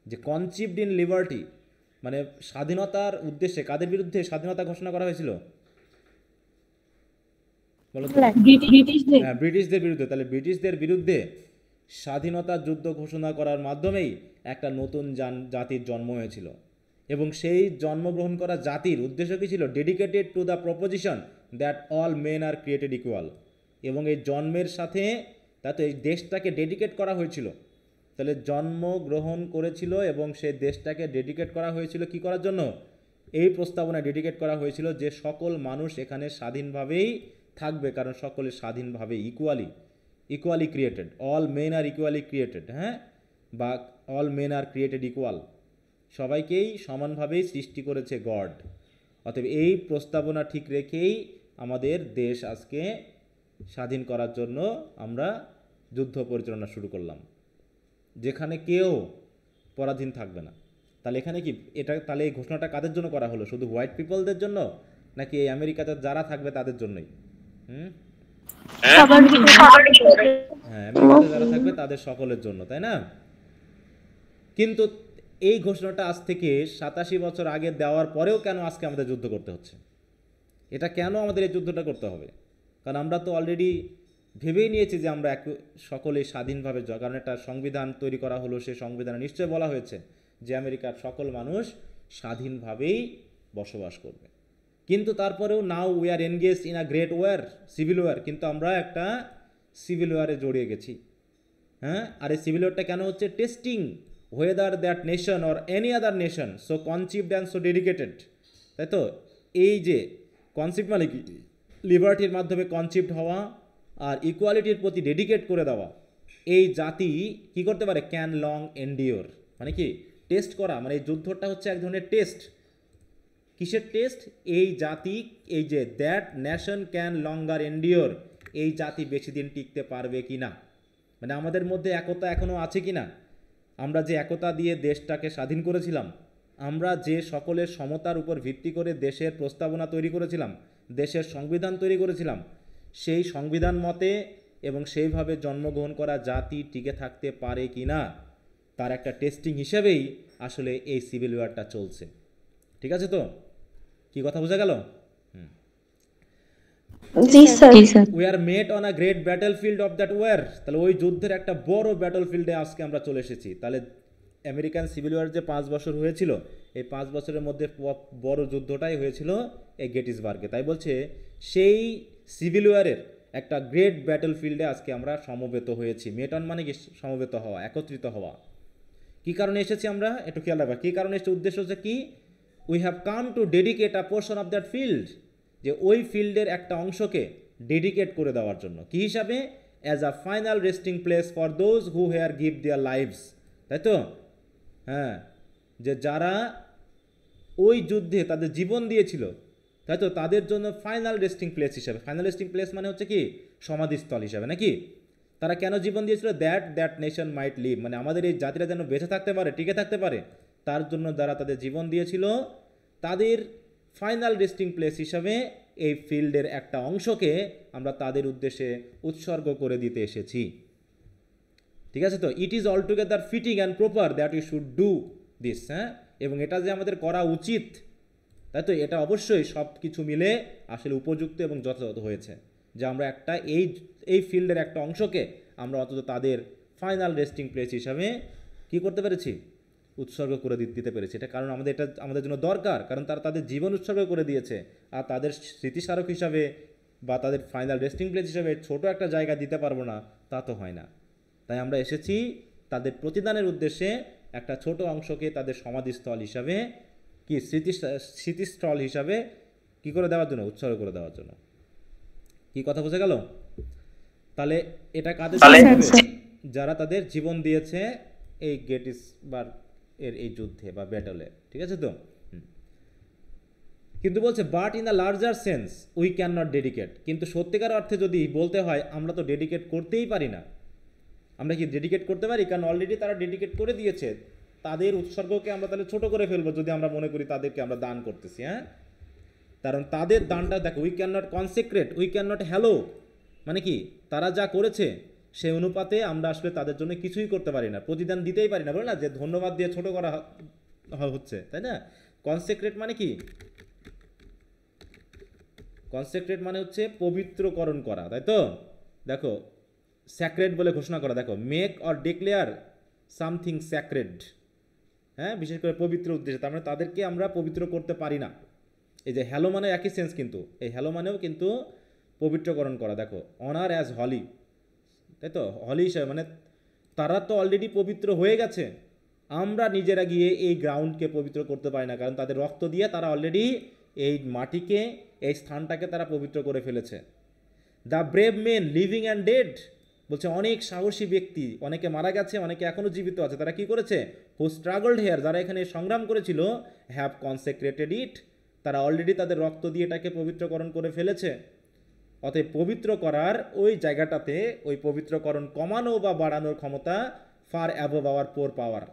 যে কনসিভড ইন লিবার্টি মানে স্বাধীনতার উদ্দেশ্যে। কাদের বিরুদ্ধে স্বাধীনতা ঘোষণা করা হয়েছিল বলো তো? হ্যাঁ, ব্রিটিশদের বিরুদ্ধে। তাহলে ব্রিটিশদের বিরুদ্ধে স্বাধীনতা যুদ্ধ ঘোষণা করার মাধ্যমেই একটা নতুন জাতির জন্ম হয়েছিল, এবং সেই জন্মগ্রহণ করা জাতির উদ্দেশ্য কী ছিল? Dedicated to the proposition that all men R created equal. এবং এই জন্মের সাথে তাতে এই দেশটাকে ডেডিকেট করা হয়েছিল। তাহলে জন্মগ্রহণ করেছিল এবং সেই দেশটাকে ডেডিকেট করা হয়েছিল কি করার জন্য? এই প্রস্তাবনা ডেডিকেট করা হয়েছিল যে সকল মানুষ এখানে স্বাধীনভাবেই থাকবে, কারণ সকলে স্বাধীনভাবে equally created. All men are equally created, হ্যাঁ, বা অল মেন আর ক্রিয়েটেড ইকুয়াল, সবাইকেই সমানভাবেই সৃষ্টি করেছে গড। অতএব এই প্রস্তাবনা ঠিক রেখেই আমাদের দেশ আজকে স্বাধীন করার জন্য আমরা যুদ্ধ পরিচালনা শুরু করলাম, যেখানে কেউ পরাধীন থাকবে না। তাহলে এখানে কি, এটা তাহলে এই ঘোষণাটা কাদের জন্য করা হলো? শুধু হোয়াইট পিপলদের জন্য, নাকি এই আমেরিকাতে যারা থাকবে তাদের জন্যই? সবার জন্য। হ্যাঁ, আমেরিকাতে যারা থাকবে তাদের সকলের জন্য, তাই না? কিন্তু এই ঘোষণাটা আজ থেকে 87 বছর আগে দেওয়ার পরেও কেন আজকে আমাদের যুদ্ধ করতে হচ্ছে? এটা কেন আমাদের এই যুদ্ধটা করতে হবে? কারণ আমরা তো অলরেডি ভেবেই নিয়েছি যে আমরা সকলে স্বাধীনভাবে, কারণ একটা সংবিধান তৈরি করা হলো, সেই সংবিধানে নিশ্চয় বলা হয়েছে যে আমেরিকার সকল মানুষ স্বাধীনভাবেই বসবাস করবে। কিন্তু তারপরেও now we are engaged in a great war, civil war, কিন্তু আমরা একটা সিভিল ওয়ারে জড়িয়ে গেছি। হ্যাঁ, আর এই সিভিল ওয়ারটা কেন হচ্ছে? Testing whether that nation or any other nation so conceived and so dedicated, তাই তো? এই যে কনসেপ্ট মানে কি? লিবার্টির মাধ্যমে কনসেপ্ট হওয়া আর ইকুয়ালিটির প্রতি ডেডিকেট করে দেওয়া, এই জাতি কি করতে পারে? ক্যান লং এন্ডিওর, মানে কি? টেস্ট করা, মানে এই যুদ্ধটা হচ্ছে এক ধরনের টেস্ট। কিসের টেস্ট? এই জাতি, এই যে that nation can longer endure, এই জাতি বেশি দিন টিকতে পারবে কি না, মানে আমাদের মধ্যে একতা এখনও আছে কি না? আমরা যে একতা দিয়ে দেশটাকে স্বাধীন করেছিলাম, আমরা যে সকলের সমতার উপর ভিত্তি করে দেশের প্রস্তাবনা তৈরি করেছিলাম, দেশের সংবিধান তৈরি করেছিলাম, সেই সংবিধান মতে এবং সেইভাবে জন্মগ্রহণ করা জাতি টিকে থাকতে পারে কি না, তার একটা টেস্টিং হিসেবেই আসলে এই সিভিল ওয়ারটা চলছে। ঠিক আছে তো? কি কথা বোঝা গেল? জি sir. We are met on a great battle field of that war, তাহলে ওই যুদ্ধের একটা বড় ব্যাটল ফিল্ডে আজকে আমরা চলে এসেছি। তাহলে আমেরিকান সিভিল ওয়ার যে 5 বছর হয়েছিল, এই 5 বছরের মধ্যে বড় যুদ্ধটাই হয়েছিল এই গেটিসবার্গে। তাই বলছে সেই সিভিল ওয়ারের একটা গ্রেট ব্যাটল ফিল্ডে আজকে আমরা সমবেত হয়েছি। মেট অন মানে কি? সমবেত হওয়া, একত্রিত হওয়া। কি কারণে এসেছি আমরা? একটু খেয়াল রাখবা, কি কারণে এসেছে? উদ্দেশ্য হচ্ছে কি? We have come to dedicate a portion of that field, যে ওই ফিল্ডের একটা অংশকে ডেডিকেট করে দেওয়ার জন্য। কি হিসাবে? As a final resting place for those who here give their lives, তাই তো? হ্যাঁ, যে যারা ওই যুদ্ধে তাদের জীবন দিয়েছিল, তাই তো, তাদের জন্য ফাইনাল রেস্টিং প্লেস হিসাবে। ফাইনাল রেস্টিং প্লেস মানে হচ্ছে কি? সমাধিস্থল হিসাবে, নাকি? তারা কেন জীবন দিয়েছিল? দ্যাট নেশন মাইট লিভ, মানে আমাদের এই জাতিটা যেন বেঁচে থাকতে পারে, টিকে থাকতে পারে, তার জন্য যারা তাদের জীবন দিয়েছিল, তাদের ফাইনাল রেস্টিং প্লেস হিসাবে এই ফিল্ডের একটা অংশকে আমরা তাদের উদ্দেশ্যে উৎসর্গ করে দিতে এসেছি। ঠিক আছে তো? It is altogether fitting and proper that you should do this. হ্যাঁ, এবং এটা যে আমাদের করা উচিত, তাই তো, এটা অবশ্যই সব কিছু মিলে আসলে উপযুক্ত এবং যথাযথ হয়েছে, যে আমরা একটা এই ফিল্ডের একটা অংশকে আমরা অন্তত তাদের ফাইনাল রেস্টিং প্লেস হিসাবে কি করতে পেরেছি? উৎসর্গ করে দিতে পেরেছি। এটা কারণ এটা আমাদের জন্য দরকার, কারণ তারা তাদের জীবন উৎসর্গ করে দিয়েছে। আর তাদের স্মৃতিস্মারক হিসাবে বা তাদের ফাইনাল রেস্টিং প্লেস হিসাবে ছোট একটা জায়গা দিতে পারবো না, তা তো হয় না। তাই আমরা এসেছি তাদের প্রতিদানের উদ্দেশ্যে একটা ছোট অংশকে তাদের সমাধিস্থল হিসাবে, কি স্মৃতিস্থল হিসাবে কি করে দেওয়ার জন্য? উৎসর্গ করে দেওয়ার জন্য। কি কথা বোঝা গেল? তাহলে এটা কাদের জন্য হবে? যারা তাদের জীবন দিয়েছে এই গেটিসবার্গ এর এই যুদ্ধে বা ব্যাটলে। ঠিক আছে তো? কিন্তু বলছে but in the larger sense we can not dedicate, কিন্তু সত্যিকার অর্থে যদি বলতে হয়, আমরা তো ডেডিকেট করতেই পারি না। আমরা কি ডেডিকেট করতে পারি? কারণ অলরেডি তারা ডেডিকেট করে দিয়েছে। তাদের উৎসর্গকে আমরা তাহলে ছোট করে ফেলবো যদি আমরা মনে করি তাদেরকে আমরা দান করতেছি। হ্যাঁ, কারণ তাদের দানটা দেখো, we can not consecrate, we can not hallow, মানে কি? তারা যা করেছে সেই অনুপাতে আমরা আসলে তাদের জন্য কিছুই করতে পারি না, প্রতিদান দিতেই পারি না। বলে না যে ধন্যবাদ দিয়ে ছোট করা হচ্ছে, তাই না? কনসেক্রেট মানে কি? কনসেক্রেট মানে হচ্ছে পবিত্রকরণ করা, তাই তো? দেখো, স্যাক্রেড বলে ঘোষণা করা। দেখো, make or declare something sacred, হ্যাঁ, বিশেষ করে পবিত্র উদ্দেশ্যে। তার মানে তাদেরকে আমরা পবিত্র করতে পারি না। এই যে হ্যালো মানে একই সেন্স, কিন্তু এই হ্যালো মানেও কিন্তু পবিত্রকরণ করা। দেখো, অনার অ্যাজ হলি, তাই তো? হলি হিসাবে, মানে তারা তো অলরেডি পবিত্র হয়ে গেছে, আমরা নিজেরা গিয়ে এই গ্রাউন্ডকে পবিত্র করতে পারি না, কারণ তাদের রক্ত দিয়ে তারা অলরেডি এই মাটিকে, এই স্থানটাকে তারা পবিত্র করে ফেলেছে। The brave men living and dead, বলছে অনেক সাহসী ব্যক্তি, অনেকে মারা গেছে, অনেকে এখনও জীবিত আছে, তারা কি করেছে? হু স্ট্রাগলড হেয়ার, যারা এখানে সংগ্রাম করেছিল, হ্যাভ কনসেক্রেটেড ইট, তারা অলরেডি তাদের রক্ত দিয়ে এটাকে পবিত্রকরণ করে ফেলেছে। অতএব পবিত্র করার ওই জায়গাটাতে ওই পবিত্রকরণ কমানো বা বাড়ানোর ক্ষমতা far above our poor power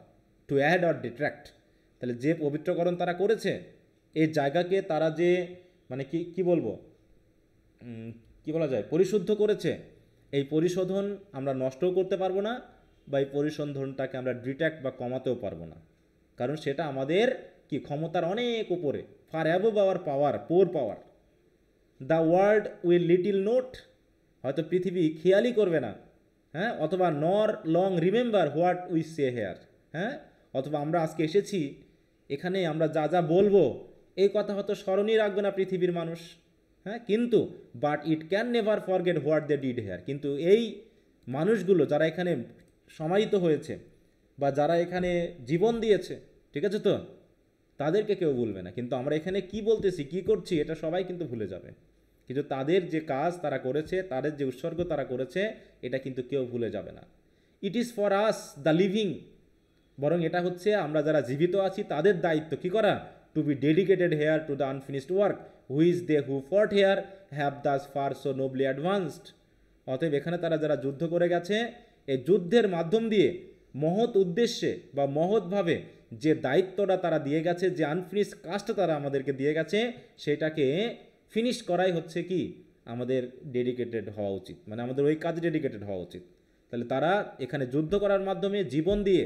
to add or detract. তাহলে যে পবিত্রকরণ তারা করেছে, এই জায়গাকে তারা যে মানে কি কি বলবো, কি বলা যায়, পরিশুদ্ধ করেছে। এই পরিশোধন আমরা নষ্টও করতে পারবো না, বা এই পরিশোধনটাকে আমরা ডিটেক্ট বা কমাতেও পারবো না, কারণ সেটা আমাদের কি ক্ষমতার অনেক উপরে, far above our power, poor power. The world will little note, হয়তো পৃথিবী খেয়ালই করবে না, হ্যাঁ, অথবা nor long remember what we say here, হ্যাঁ, অথবা আমরা আজকে এসেছি এখানে আমরা যা যা বলবো এই কথা হয়তো স্মরণই রাখবে না পৃথিবীর মানুষ, হ্যাঁ, কিন্তু but it can never forget what they did here, কিন্তু এই মানুষগুলো যারা এখানে সমাহিত হয়েছে বা যারা এখানে জীবন দিয়েছে, ঠিক আছে তো, তাদেরকে কেউ ভুলবে না। কিন্তু আমরা এখানে কি বলতেছি, কি করছি, এটা সবাই কিন্তু ভুলে যাবে, কিন্তু তাদের যে কাজ তারা করেছে, তাদের যে উৎসর্গ তারা করেছে, এটা কিন্তু কেউ ভুলে যাবে না। It is for us the living, বরং এটা হচ্ছে আমরা যারা জীবিত আছি তাদের দায়িত্ব কি করা, to be dedicated here to the unfinished work which they who fought here have thus far so nobly advanced. অতএব এখানে তারা যারা যুদ্ধ করে গেছে, এই যুদ্ধের মাধ্যম দিয়ে মহৎ উদ্দেশ্যে বা মহৎভাবে যে দায়িত্বটা তারা দিয়ে গেছে, যে আনফিনিশ কাজটা তারা আমাদেরকে দিয়ে গেছে, সেটাকে ফিনিশ করাই হচ্ছে কি আমাদের ডেডিকেটেড হওয়া উচিত, মানে আমাদের ওই কাজে ডেডিকেটেড হওয়া উচিত। তাহলে তারা এখানে যুদ্ধ করার মাধ্যমে জীবন দিয়ে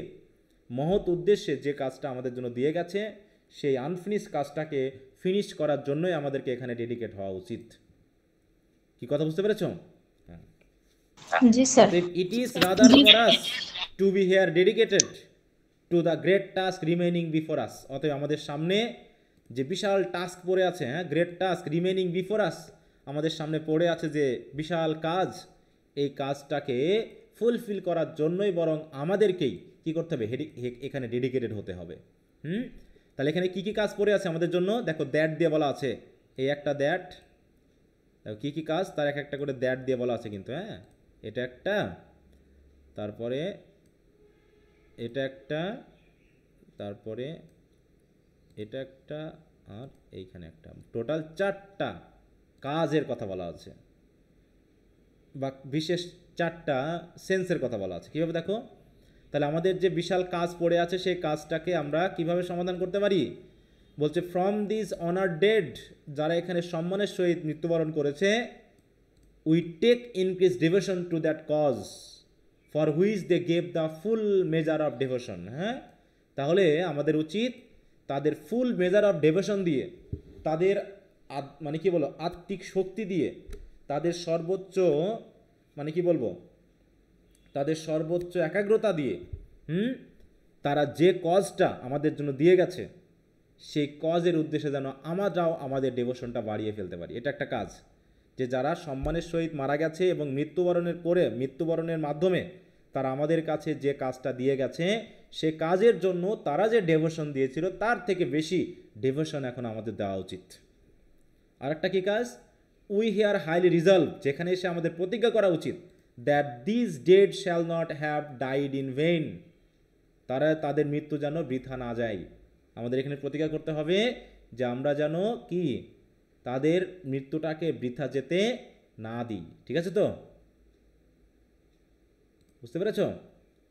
মহৎ উদ্দেশ্যে যে কাজটা আমাদের জন্য দিয়ে গেছে, সেই আনফিনিশ কাজটাকে ফিনিশ করার জন্যই আমাদেরকে এখানে ডেডিকেট হওয়া উচিত। কি কথা বুঝতে পেরেছ? হ্যাঁ। জি sir. It is rather for us to be here dedicated to the great task remaining before us. অতএব আমাদের সামনে যে বিশাল টাস্ক পড়ে আছে, হ্যাঁ, great task remaining before us, আমাদের সামনে পড়ে আছে যে বিশাল কাজ, এই কাজটাকে ফুলফিল করার জন্যই বরং আমাদেরকেই কি করতে হবে, এখানে ডেডিকেটেড হতে হবে। তাহলে এখানে কি কি কাজ পড়ে আছে আমাদের জন্য, দেখো দ্যাট দিয়ে বলা আছে, এই একটা দ্যাট, কি কি কাজ তার এক একটা করে দ্যাট দিয়ে বলা আছে কিন্তু, হ্যাঁ, এটা একটা, তারপরে এটা একটা, তারপরে এটা একটা, আর এইখানে একটা, টোটাল 4টা কাজের কথা বলা আছে, বা বিশেষ 4টা সেন্সের কথা বলা আছে। কীভাবে দেখো, তাহলে আমাদের যে বিশাল কাজ পড়ে আছে সেই কাজটাকে আমরা কিভাবে সমাধান করতে পারি, বলছে ফ্রম দিস অনার ডেড, যারা এখানে সম্মানের সহিত মৃত্যুবরণ করেছে, we take increase devotion to that cause for which they gave the full measure of devotion. হ্যাঁ, তাহলে আমাদের উচিত তাদের ফুল মেজার অফ ডিভোশন দিয়ে, তাদের মানে কি বলো আত্মিক শক্তি দিয়ে, তাদের সর্বোচ্চ মানে কি বলবো তাদের সর্বোচ্চ একাগ্রতা দিয়ে, তারা যে কজটা আমাদের জন্য দিয়ে গেছে সেই কজের উদ্দেশ্যে যেন আমরাও আমাদের ডিভোশনটা বাড়িয়ে ফেলতে পারি। এটা একটা কাজ, যে যারা সম্মানের সহিত মারা গেছে এবং মৃত্যুবরণের মাধ্যমে তারা আমাদের কাছে যে কাজটা দিয়ে গেছে, সে কাজের জন্য তারা যে ডিভোশন দিয়েছিল তার থেকে বেশি ডিভোশন এখন আমাদের দেওয়া উচিত। আর একটা কী কাজ, উই হিয়ার হাইলি রিজলভ, যেখানে এসে আমাদের প্রতিজ্ঞা করা উচিত, that this dead shall not have died in vein, তারা তাদের মৃত্যু যেন বৃথা না যায়। আমাদের এখানে প্রতিজ্ঞা করতে হবে যে আমরা যেন কি তাদের মৃত্যুটাকে বৃথা যেতে না দিই। ঠিক আছে তো, বুঝতে পেরেছ?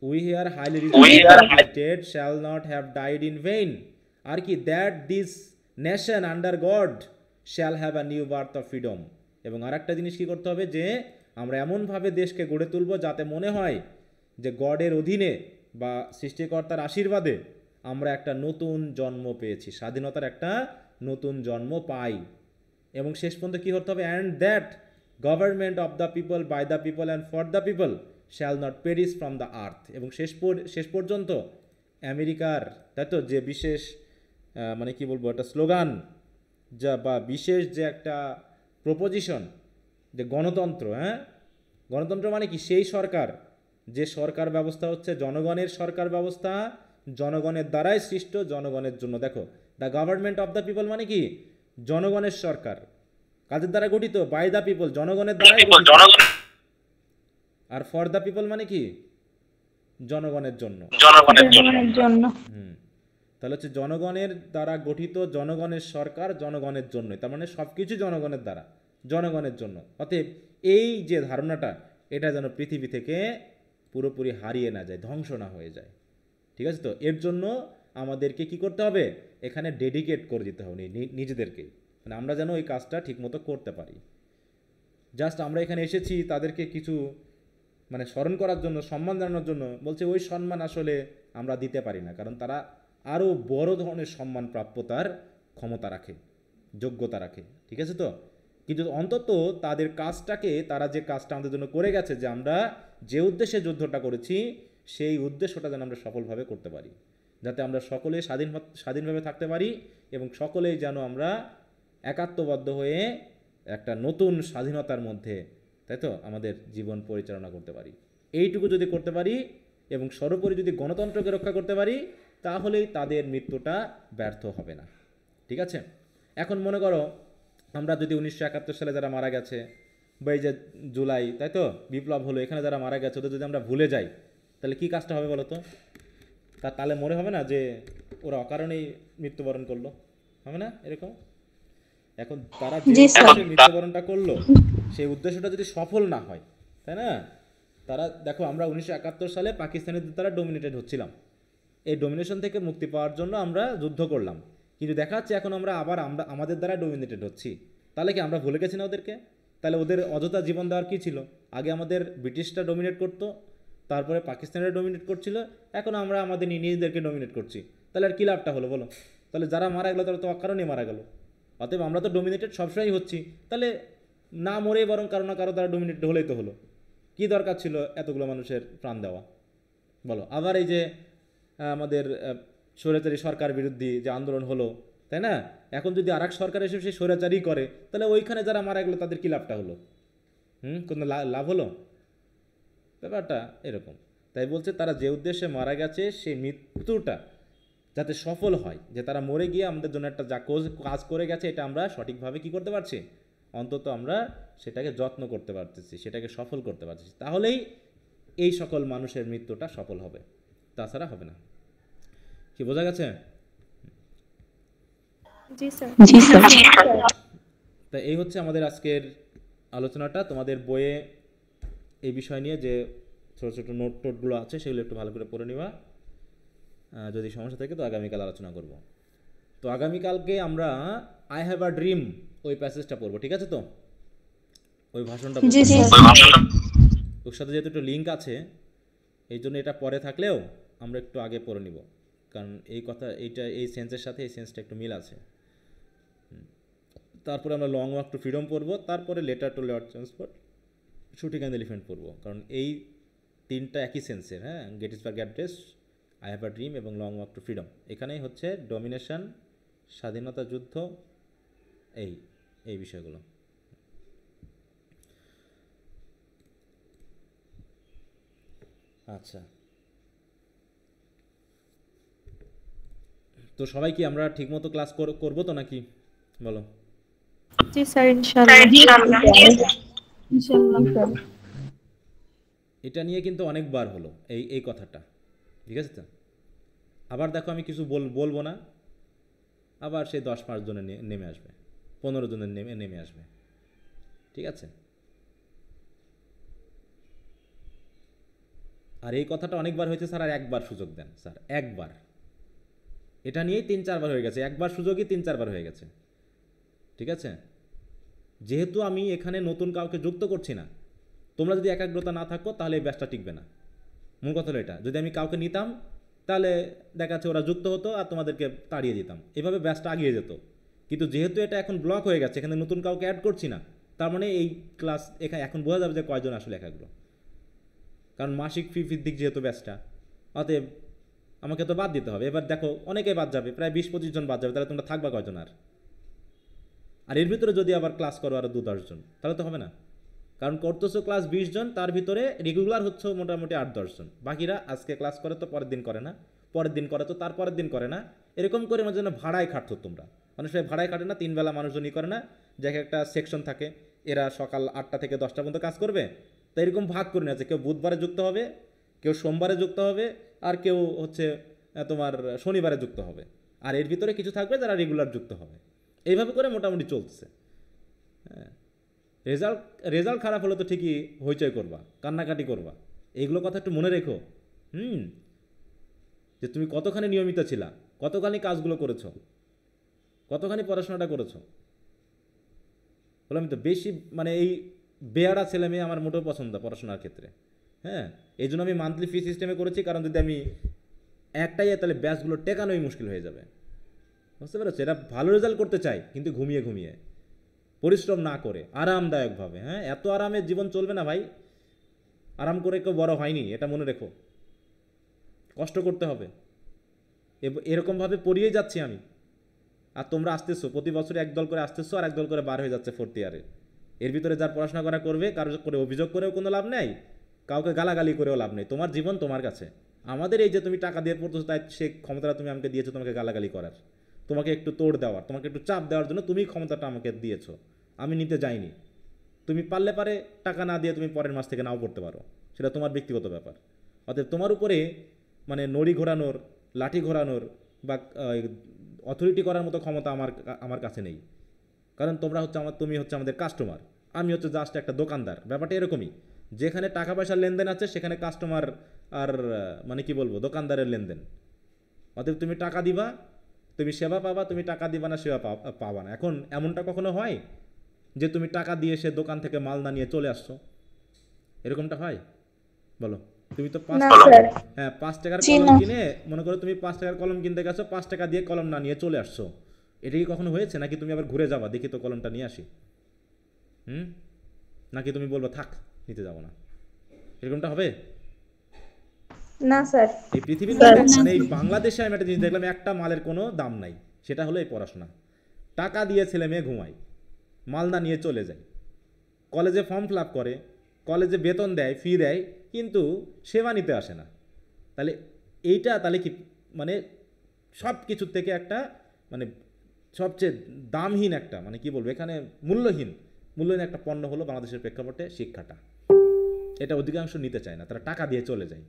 We here highly resolve dead shall not have died in vain, আর কি that this nation under God shall have a new birth of freedom. এবং আর একটা জিনিস কী করতে হবে, যে আমরা এমনভাবে দেশকে গড়ে তুলব যাতে মনে হয় যে গডের অধীনে বা সৃষ্টিকর্তার আশীর্বাদে আমরা একটা নতুন জন্ম পেয়েছি, স্বাধীনতার একটা নতুন জন্ম পাই। এবং শেষ পর্যন্ত কী হতে হবে, and that government of the people by the people and for the people shall not perish from the earth. এবং শেষ পর্যন্ত আমেরিকার, তাই তো, যে বিশেষ মানে কি বলবো একটা স্লোগান, যা বা বিশেষ যে একটা প্রপোজিশন, যে গণতন্ত্র, হ্যাঁ, গণতন্ত্র মানে কি, সেই সরকার, যে সরকার ব্যবস্থা হচ্ছে জনগণের সরকার ব্যবস্থা, জনগণের দ্বারাই সৃষ্ট, জনগণের জন্য। দেখো, the government of the people মানে কি, জনগণের সরকার, কাদের দ্বারা গঠিত, বাই দ্য পিপল, জনগণের দ্বারাই গঠিত। আর ফর দ্য পিপল মানে কি, জনগণের জন্য। তাহলে হচ্ছে জনগণের দ্বারা গঠিত, জনগণের সরকার, জনগণের জন্য, তার মানে সব কিছু জনগণের দ্বারা, জনগণের জন্য। অতএব এই যে ধারণাটা, এটা যেন পৃথিবী থেকে পুরোপুরি হারিয়ে না যায়, ধ্বংস না হয়ে যায়। ঠিক আছে তো, এর জন্য আমাদেরকে কি করতে হবে, এখানে ডেডিকেট করে দিতে হবে নিজেদেরকে। মানে আমরা যেন ওই কাজটা ঠিকমতো করতে পারি। জাস্ট আমরা এখানে এসেছি তাদেরকে কিছু মানে স্মরণ করার জন্য, সম্মান জানানোর জন্য, বলছে ওই সম্মান আসলে আমরা দিতে পারি না, কারণ তারা আরও বড় ধরনের সম্মান প্রাপ্যতার ক্ষমতা রাখে, যোগ্যতা রাখে। ঠিক আছে তো? কিন্তু অন্তত তাদের কাজটাকে, তারা যে কাজটা আমাদের জন্য করে গেছে, যে আমরা যে উদ্দেশ্যে যুদ্ধটা করেছি সেই উদ্দেশ্যটা যেন আমরা সফলভাবে করতে পারি, যাতে আমরা সকলে স্বাধীনভাবে থাকতে পারি এবং সকলেই যেন আমরা একাত্মবদ্ধ হয়ে একটা নতুন স্বাধীনতার মধ্যে, তাই তো, আমাদের জীবন পরিচালনা করতে পারি। এইটুকু যদি করতে পারি এবং সর্বোপরি যদি গণতন্ত্রকে রক্ষা করতে পারি, তাহলেই তাদের মৃত্যুটা ব্যর্থ হবে না। ঠিক আছে? এখন মনে করো আমরা যদি 1971 সালে যারা মারা গেছে, বা এই যে জুলাই, তাই তো, বিপ্লব হলো, এখানে যারা মারা গেছে ওদের যদি আমরা ভুলে যাই, তাহলে কি কাজটা হবে বলো তো? তাহলে মনে হবে না যে ওরা অকারণেই মৃত্যুবরণ করলো? হবে না এরকম? এখন তারা যে জি স্যার। উদ্দেশ্যে মৃত্যুবরণটা করলো সেই উদ্দেশ্যটা যদি সফল না হয়, তাই না? তারা দেখো, আমরা 1971 সালে পাকিস্তানিদের দ্বারা ডোমিনেটেড হচ্ছিলাম, এই ডোমিনেশন থেকে মুক্তি পাওয়ার জন্য আমরা যুদ্ধ করলাম, কিন্তু দেখা যাচ্ছে এখন আমরা আমাদের দ্বারা ডোমিনেটেড হচ্ছি। তাহলে কি আমরা ভুলে গেছি না ওদেরকে? তাহলে ওদের অযথা জীবন দেওয়ার কী ছিল? আগে আমাদের ব্রিটিশরা ডোমিনেট করতো, তারপরে পাকিস্তানিরা ডোমিনেট করছিল, এখন আমরা আমাদের নিজেদেরকে ডোমিনেট করছি। তাহলে আর কী লাভটা হলো বলো? তাহলে যারা মারা গেলো তারা তো অকারণেই মারা গেল। অতএব আমরা তো ডোমিনেটেড সবসময়ই হচ্ছি, তাহলে না মরেই বরং কারো না কারো দ্বারা ডোমিনেটেড হলেই তো হলো। কী দরকার ছিল এতগুলো মানুষের প্রাণ দেওয়া বলো? আবার এই যে আমাদের স্বৈরাচারী সরকার বিরোধী যে আন্দোলন হলো, তাই না, এখন যদি আর এক সরকার এসে সেই স্বৈরাচারী করে, তাহলে ওইখানে যারা মারা গেলো তাদের কী লাভটা হলো? কোনো লাভ হলো? ব্যাপারটা এরকম। তাই বলছে তারা যে উদ্দেশ্যে মারা গেছে সেই মৃত্যুটা যাতে সফল হয়, যে তারা মরে গিয়ে আমাদের জন্য একটা যা কাজ করে গেছে এটা আমরা সঠিকভাবে কি করতে পারছি, অন্তত আমরা সেটাকে যত্ন করতে পারতেছি, সেটাকে সফল করতে পারতেছি, তাহলেই এই সকল মানুষের মৃত্যুটা সফল হবে, তাছাড়া হবে না। কি বোঝা গেছে? জি স্যার। জি স্যার। তাই এই হচ্ছে আমাদের আজকের আলোচনাটা। তোমাদের বইয়ে এই বিষয় নিয়ে যে ছোটো ছোটো নোটগুলো আছে সেগুলো একটু ভালো করে পড়ে নিবা। যদি সমস্যা থাকে তো আগামীকাল আলোচনা করব। তো আগামীকালকে আমরা আই হ্যাভ আ ড্রিম ওই প্যাসেজটা পড়বো, ঠিক আছে তো? ওই ভাষণটা জি পড়বো। স্যার। ওর সাথে যেহেতু একটু লিঙ্ক আছে, এই জন্য এটা পরে থাকলেও আমরা একটু আগে পড়ে নিব, কারণ এই কথা এই সেন্সের সাথে এই সেন্সটা একটু মিল আছে। তারপরে আমরা লং ওয়াক টু ফ্রিডম পড়বো, তারপরে letter to Lord transport, shooting and elephant পড়বো, কারণ এই তিনটা একই সেন্সের। হ্যাঁ, Gettysburg address, I have a dream এবং লং ওয়াক টু ফ্রিডম, এখানেই হচ্ছে ডমিনেশন, স্বাধীনতা যুদ্ধ, এই বিষয়গুলো। আচ্ছা, তো সবাই কি আমরা ঠিকমতো ক্লাস করবো তো নাকি বলো? জি স্যার, ইনশাআল্লাহ। ইনশাআল্লাহ। এটা নিয়ে কিন্তু অনেকবার হলো এই কথাটা, ঠিক আছে তো? আবার দেখো আমি কিছু বলবো না, আবার সেই 10-5 জনে নেমে আসবে, 15 জনের নেমে আসবে, ঠিক আছে? আর এই কথাটা অনেকবার হয়েছে স্যার, আর একবার সুযোগ দেন স্যার, একবার। এটা নিয়েই 3-4 বার হয়ে গেছে, একবার সুযোগই 3-4 বার হয়ে গেছে, ঠিক আছে? যেহেতু আমি এখানে নতুন কাউকে যুক্ত করছি না, তোমরা যদি একাগ্রতা না থাকো তাহলে এই ব্যাচটা টিকবে না। মূল কথা হলো এটা, যদি আমি কাউকে নিতাম তাহলে দেখা যাচ্ছে ওরা যুক্ত হতো আর তোমাদেরকে তাড়িয়ে দিতাম, এভাবে ব্যাচটা আগিয়ে যেত। কিন্তু যেহেতু এটা এখন ব্লক হয়ে গেছে, এখানে নতুন কাউকে অ্যাড করছি না, তার মানে এই ক্লাস এখানে এখন বোঝা যাবে যে কয়জন আসলে একাগ্র, কারণ মাসিক ফি ভিত্তিক যেহেতু ব্যাচটা, অতএব আমাকে তো বাদ দিতে হবে। এবার দেখো অনেকেই বাদ যাবে, প্রায় 20-25 জন বাদ যাবে, তাহলে তোমরা থাকবা কয়জন? আর এর ভিতরে যদি আবার ক্লাস করো আরও 2-10 জন, তাহলে তো হবে না, কারণ করতেছো ক্লাস 20 জন, তার ভিতরে রেগুলার হচ্ছে মোটামুটি 8-10 জন, বাকিরা আজকে ক্লাস করে তো পরের দিন করে না, পরের দিন করে তো তার পরের দিন করে না, এরকম করে আমার জন্য ভাড়ায় খাটতো তোমরা। মানুষ ভাড়ায় খাটে না, 3 বেলা মানুষজনই করে না, যে একটা সেকশন থাকে, এরা সকাল 8টা থেকে 10টা পর্যন্ত কাজ করবে, তো এরকম ভাগ করে নিয়েছে, কেউ বুধবারে যুক্ত হবে, কেউ সোমবারে যুক্ত হবে, আর কেউ হচ্ছে তোমার শনিবারে যুক্ত হবে, আর এর ভিতরে কিছু থাকবে যারা রেগুলার যুক্ত হবে। এইভাবে করে মোটামুটি চলতেছে। হ্যাঁ, রেজাল্ট খারাপ হলে তো ঠিকই হইচই করবা, কান্নাকাটি করবা, এইগুলো কথা একটু মনে রেখো। যে তুমি কতখানি নিয়মিত ছিলা, কতখানি কাজগুলো করেছো, কতখানি পড়াশোনাটা করেছো, বললাম তো বেশি মানে এই বেয়ারা ছেলে মেয়ে আমার মোটেও পছন্দ পড়াশোনার ক্ষেত্রে। হ্যাঁ, এই জন্য আমি মান্থলি ফি সিস্টেমে করেছি, কারণ যদি আমি একটাই তাহলে ব্যাচগুলো টেকানোই মুশকিল হয়ে যাবে। বুঝতে পেরেছো? এটা ভালো রেজাল্ট করতে চাই, কিন্তু ঘুমিয়ে ঘুমিয়ে, পরিশ্রম না করে আরামদায়কভাবে। হ্যাঁ, এত আরামের জীবন চলবে না ভাই, আরাম করে কেউ বড় হয়নি, এটা মনে রেখো। কষ্ট করতে হবে। এরকমভাবে পড়িয়েই যাচ্ছি আমি, আর তোমরা আসতেছো প্রতি বছর একদল করে আসতেছো, আর একদল করে বার হয়ে যাচ্ছে ফোর্থ ইয়ারে। এর ভিতরে যার পড়াশোনা করা করবে, কারো করে অভিযোগ করেও কোনো লাভ নেই, কাউকে গালাগালি করেও লাভ নেই। তোমার জীবন তোমার কাছে। আমাদের এই যে তুমি টাকা দিয়ে পড়তেছো, তাই সে ক্ষমতাটা তুমি আমাকে দিয়েছো তোমাকে গালাগালি করার, তোমাকে একটু তোড় দেওয়ার, তোমাকে একটু চাপ দেওয়ার জন্য তুমি ক্ষমতাটা আমাকে দিয়েছো, আমি নিতে যাইনি। তুমি পারলে পারে টাকা না দিয়ে তুমি পরের মাস থেকে নাও পড়তে পারো, সেটা তোমার ব্যক্তিগত ব্যাপার। অতএব তোমার উপরে মানে নড়ি ঘোরানোর, লাঠি ঘোরানোর বা অথরিটি করার মতো ক্ষমতা আমার কাছে নেই। কারণ তুমি হচ্ছে আমাদের কাস্টমার, আমি হচ্ছে জাস্ট একটা দোকানদার। ব্যাপারটা এরকমই, যেখানে টাকা পয়সার লেনদেন আছে সেখানে কাস্টমার আর মানে কি বলবো, দোকানদারের লেনদেন। অতএব তুমি টাকা দিবা, তুমি সেবা পাবা, তুমি টাকা দিবা না সেবা পাবা না। এখন এমনটা কখনো হয় যে তুমি টাকা দিয়ে সে দোকান থেকে মাল না নিয়ে চলে আসছো? এরকমটা হয়? বলো। তুমি তো 5 টাকার কলম কিনে, মনে করো তুমি 5 টাকার কলম কিনতে গেছো, 5 টাকা দিয়ে কলম না নিয়ে চলে আসছো, এটা কি কখনো হয়েছে? নাকি তুমি আবার ঘুরে যাবা, দেখি তো কলমটা নিয়ে আসি, নাকি তুমি বলবো থাক নিতে যাবো না? এরকমটা হবে না স্যার। এই পৃথিবীর মধ্যে? মানে এই বাংলাদেশে আমি একটা জিনিস দেখলাম, একটা মালের কোনো দাম নাই, সেটা হলো এই পড়াশোনা। টাকা দিয়ে ছেলে মেয়ে ঘুমায়, মালদা নিয়ে চলে যায়, কলেজে ফর্ম ফিল আপ করে, কলেজে বেতন দেয়, ফি দেয়, কিন্তু সেবা নিতে আসে না। তাহলে এইটা তাহলে কি মানে সব কিছুর থেকে একটা মানে সবচেয়ে দামহীন একটা মানে কি বলবো, এখানে মূল্যহীন একটা পণ্য হলো বাংলাদেশের প্রেক্ষাপটে শিক্ষাটা। এটা অধিকাংশ নিতে চায় না, তারা টাকা দিয়ে চলে যায়।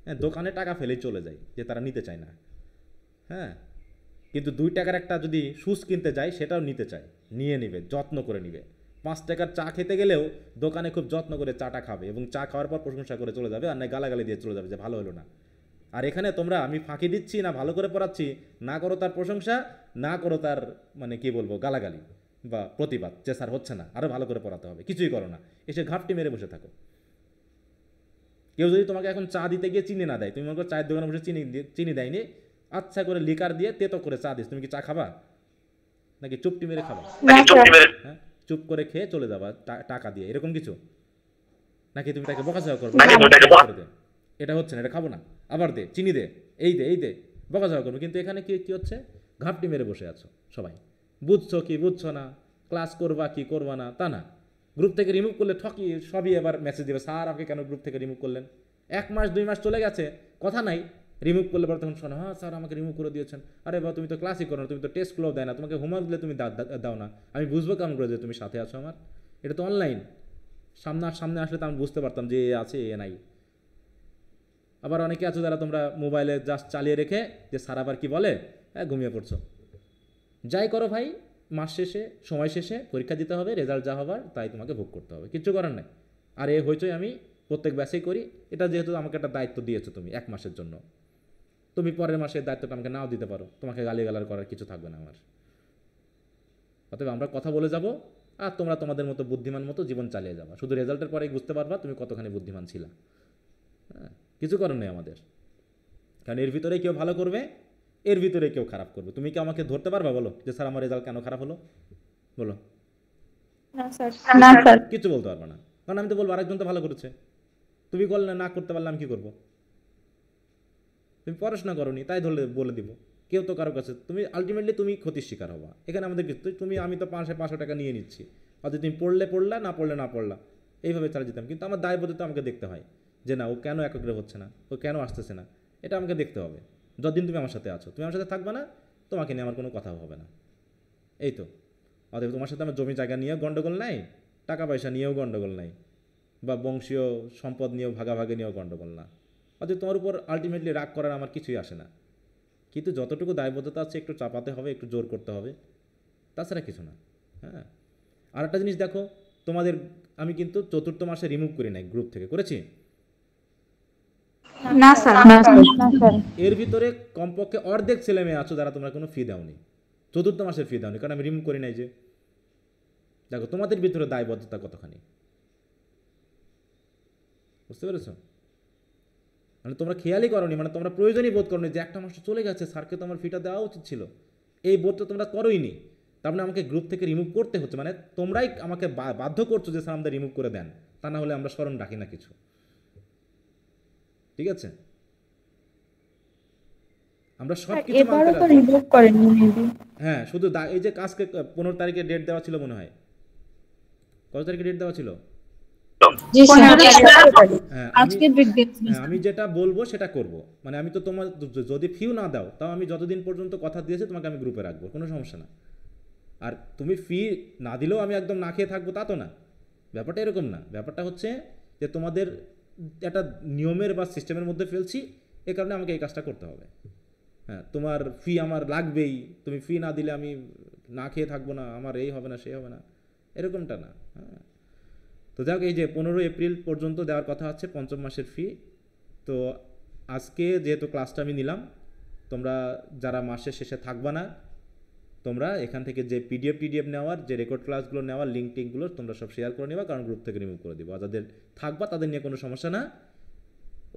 হ্যাঁ, দোকানে টাকা ফেলেই চলে যায়, যে তারা নিতে চায় না। হ্যাঁ, কিন্তু 2 টাকার একটা যদি শুজ কিনতে যায় সেটাও নিতে চায়, নিয়ে নিবে, যত্ন করে নিবে। 5 টাকার চা খেতে গেলেও দোকানে খুব যত্ন করে চাটা খাবে, এবং চা খাওয়ার পর প্রশংসা করে চলে যাবে, আর না গালাগালি দিয়ে চলে যাবে যে ভালো হলো না। আর এখানে তোমরা আমি ফাঁকি দিচ্ছি না, ভালো করে পড়াচ্ছি, না করো তার প্রশংসা, না করো তার মানে কি বলবো গালাগালি বা প্রতিবাদ, যে স্যার হচ্ছে না, আরও ভালো করে পড়াতে হবে, কিছুই করো না, এসে ঘাপটি মেরে বসে থাকো। কেউ যদি তোমাকে এখন চা দিতে গিয়ে চিনি না দেয়, তুমি মনে করো চায়ের দোকানে বসে চিনি দেয়নি, আচ্ছা করে লিকার দিয়ে তেতো করে চা দিস, তুমি কি চা খাবা? নাকি চুপটি মেরে খাবা? হ্যাঁ, চুপ করে খেয়ে চলে যাবা টাকা দিয়ে, এরকম কিছু? নাকি তুমি তাকে বকাঝকা করবে, এটা হচ্ছে না, এটা খাবো না, আবার দে, চিনি দে, এই দে, বকাঝকা করবে। কিন্তু এখানে কি হচ্ছে, ঘাপটি মেরে বসে আছো সবাই, বুঝছো কি বুঝছো না, ক্লাস করবা কি করবা না তা না। গ্রুপ থেকে রিমুভ করলে ঠকি সবই এবার মেসেজ দেবে, স্যার আপনি কেন গ্রুপ থেকে রিমুভ করলেন? 1 মাস 2 মাস চলে গেছে, কথা নাই, রিমুভ করলে পরে তখন শোনো, হ্যাঁ স্যার আমাকে রিমুভ করে দিয়েছেন। আরে বাবা, তুমি তো ক্লাসই করো না, তুমি তো টেস্টগুলোও দেয় না, তোমাকে হোমওয়ার্ক দিলে তুমি দাও না, আমি বুঝবো কেমন করে যে তুমি সাথে আছো আমার? এটা তো অনলাইন, সামনে আসলে তো আমি বুঝতে পারতাম যে এ আছে এ নাই। আবার অনেকে আছো যারা তোমরা মোবাইলে জাস্ট চালিয়ে রেখে যে স্যার আবার কি বলে, হ্যাঁ ঘুমিয়ে পড়ছো। যাই করো ভাই, মাস শেষে সময় শেষে পরীক্ষা দিতে হবে, রেজাল্ট যা হবার তাই তোমাকে ভোগ করতে হবে, কিচ্ছু করার নাই। আর এ হইচই আমি প্রত্যেক ব্যাচেই করি, এটা যেহেতু আমাকে একটা দায়িত্ব দিয়েছো তুমি 1 মাসের জন্য, তুমি পরের মাসে দায়িত্বটা আমাকে নাও দিতে পারো, তোমাকে গালিগালার করার কিছু থাকবে না আমার। অতএব আমরা কথা বলে যাব, আর তোমরা তোমাদের মতো বুদ্ধিমান মতো জীবন চালিয়ে যাবা, শুধু রেজাল্টের পরেই বুঝতে পারবা তুমি কতখানি বুদ্ধিমান ছিলা। হ্যাঁ, কিছু করার নেই আমাদের, কারণ এর ভিতরে কেউ ভালো করবে, এর ভিতরে কেউ খারাপ করবে। তুমি কি আমাকে ধরতে পারবা বলো যে স্যার আমার রেজাল্ট কেন খারাপ হলো? বলো। না স্যার। কিছু বলতে পারবে না, কারণ আমি তো বলবো আরেকজন তো ভালো করেছে, তুমি করলে না করতে পারলে আমি কী করবো? তুমি পড়াশোনা করোনি তাই ধরলে বলে দিব, কেউ তো কারো কাছে তুমি আলটিমেটলি তুমি ক্ষতির শিকার হবা। এখানে আমাদের কিছু আমি তো 500 টাকা নিয়ে নিচ্ছি, অথচ তুমি পড়লা না পড়লা এইভাবে চালিয়ে যেতাম। কিন্তু আমার দায়বদ্ধতা আমাকে দেখতে হয় যে না, ও কেন একাগ্র হচ্ছে না, ও কেন আসতেছে না, এটা আমাকে দেখতে হবে। যতদিন তুমি আমার সাথে আছো, তুমি আমার সাথে থাকবে না, তোমাকে নিয়ে আমার কোনো কথা হবে না, এই তো। অতএব তোমার সাথে আমার জমি জায়গা নিয়েও গণ্ডগোল নাই, টাকা পয়সা নিয়েও গণ্ডগোল নাই, বা বংশীয় সম্পদ নিয়েও ভাগাভাগি নিয়েও গণ্ডগোল না। অতএব তোমার উপর আলটিমেটলি রাগ করার আমার কিছুই আসে না, কিন্তু যতটুকু দায়বদ্ধতা আছে একটু চাপাতে হবে, একটু জোর করতে হবে, তাছাড়া কিছু না। হ্যাঁ, আর একটা জিনিস দেখো, তোমাদের আমি কিন্তু 4র্থ মাসে রিমুভ করি নাই, গ্রুপ থেকে করেছি। না স্যার। এর ভিতরে কমপক্ষে অর্ধেক ছেলে মেয়ে আছো যারা তোমরা কোনো ফি দাওনি, 4র্থ মাসের ফি দাওনি, কারণ আমি রিমুভ করি নাই। যে দেখো তোমাদের ভিতরে দায়বদ্ধতা কতখানি, বুঝতে পেরেছো? মানে তোমরা খেয়ালই করোনি, মানে তোমরা প্রয়োজনই বোধ করোনি যে একটা মাস চলে গেছে, স্যারকে তো আমার ফিটা দেওয়া উচিত ছিল, এই বোধটা তোমরা করোইনি। তার মানে আমাকে গ্রুপ থেকে রিমুভ করতে হচ্ছে, মানে তোমরাই আমাকে বাধ্য করছো যে স্যার আমাদের রিমুভ করে দেন, তা না হলে আমরা স্মরণ রাখি না কিছু। ঠিক আছে, আমরা সব কিছু মানতে এবারও তো রাজি। রিমুভ করেননি মেবি। হ্যাঁ, শুধু এই যে কাজকে 15 তারিখে ডেট দেওয়া ছিল মনে হয়, কত তারিখে ডেট দেওয়া ছিল? জি স্যার হ্যাঁ আজকে ডেট দিয়েছি হ্যাঁ, আমি যেটা বলবো সেটা করব। মানে আমি তো তোমার যদি ফিও না দাও তাও আমি যতদিন পর্যন্ত কথা দিয়েছি তোমাকে আমি গ্রুপে রাখবো, কোনো সমস্যা না। আর তুমি ফি না দিলেও আমি একদম না খেয়ে থাকবো তা তো না, ব্যাপারটা এরকম না। ব্যাপারটা হচ্ছে যে তোমাদের একটা নিয়মের বা সিস্টেমের মধ্যে ফেলছি, এ কারণে আমাকে এই কাজটা করতে হবে। হ্যাঁ, তোমার ফি আমার লাগবেই, তুমি ফি না দিলে আমি না খেয়ে থাকবো না, আমার এই হবে না সেই হবে না, এরকমটা না। হ্যাঁ, তো যাক, এই যে 15 এপ্রিল পর্যন্ত দেওয়ার কথা আছে পঞ্চম মাসের ফি। তো আজকে যেহেতু ক্লাসটা আমি নিলাম, তোমরা যারা মাসের শেষে থাকবা না, তোমরা এখান থেকে যে পিডিএফ নেওয়ার, যে রেকর্ড ক্লাসগুলো নেওয়ার লিঙ্ক টিঙ্কগুলো তোমরা সব শেয়ার করে নেবা, কারণ গ্রুপ থেকে রিমুভ করে দিব। আর যাদের থাকবা তাদের নিয়ে কোনো সমস্যা না,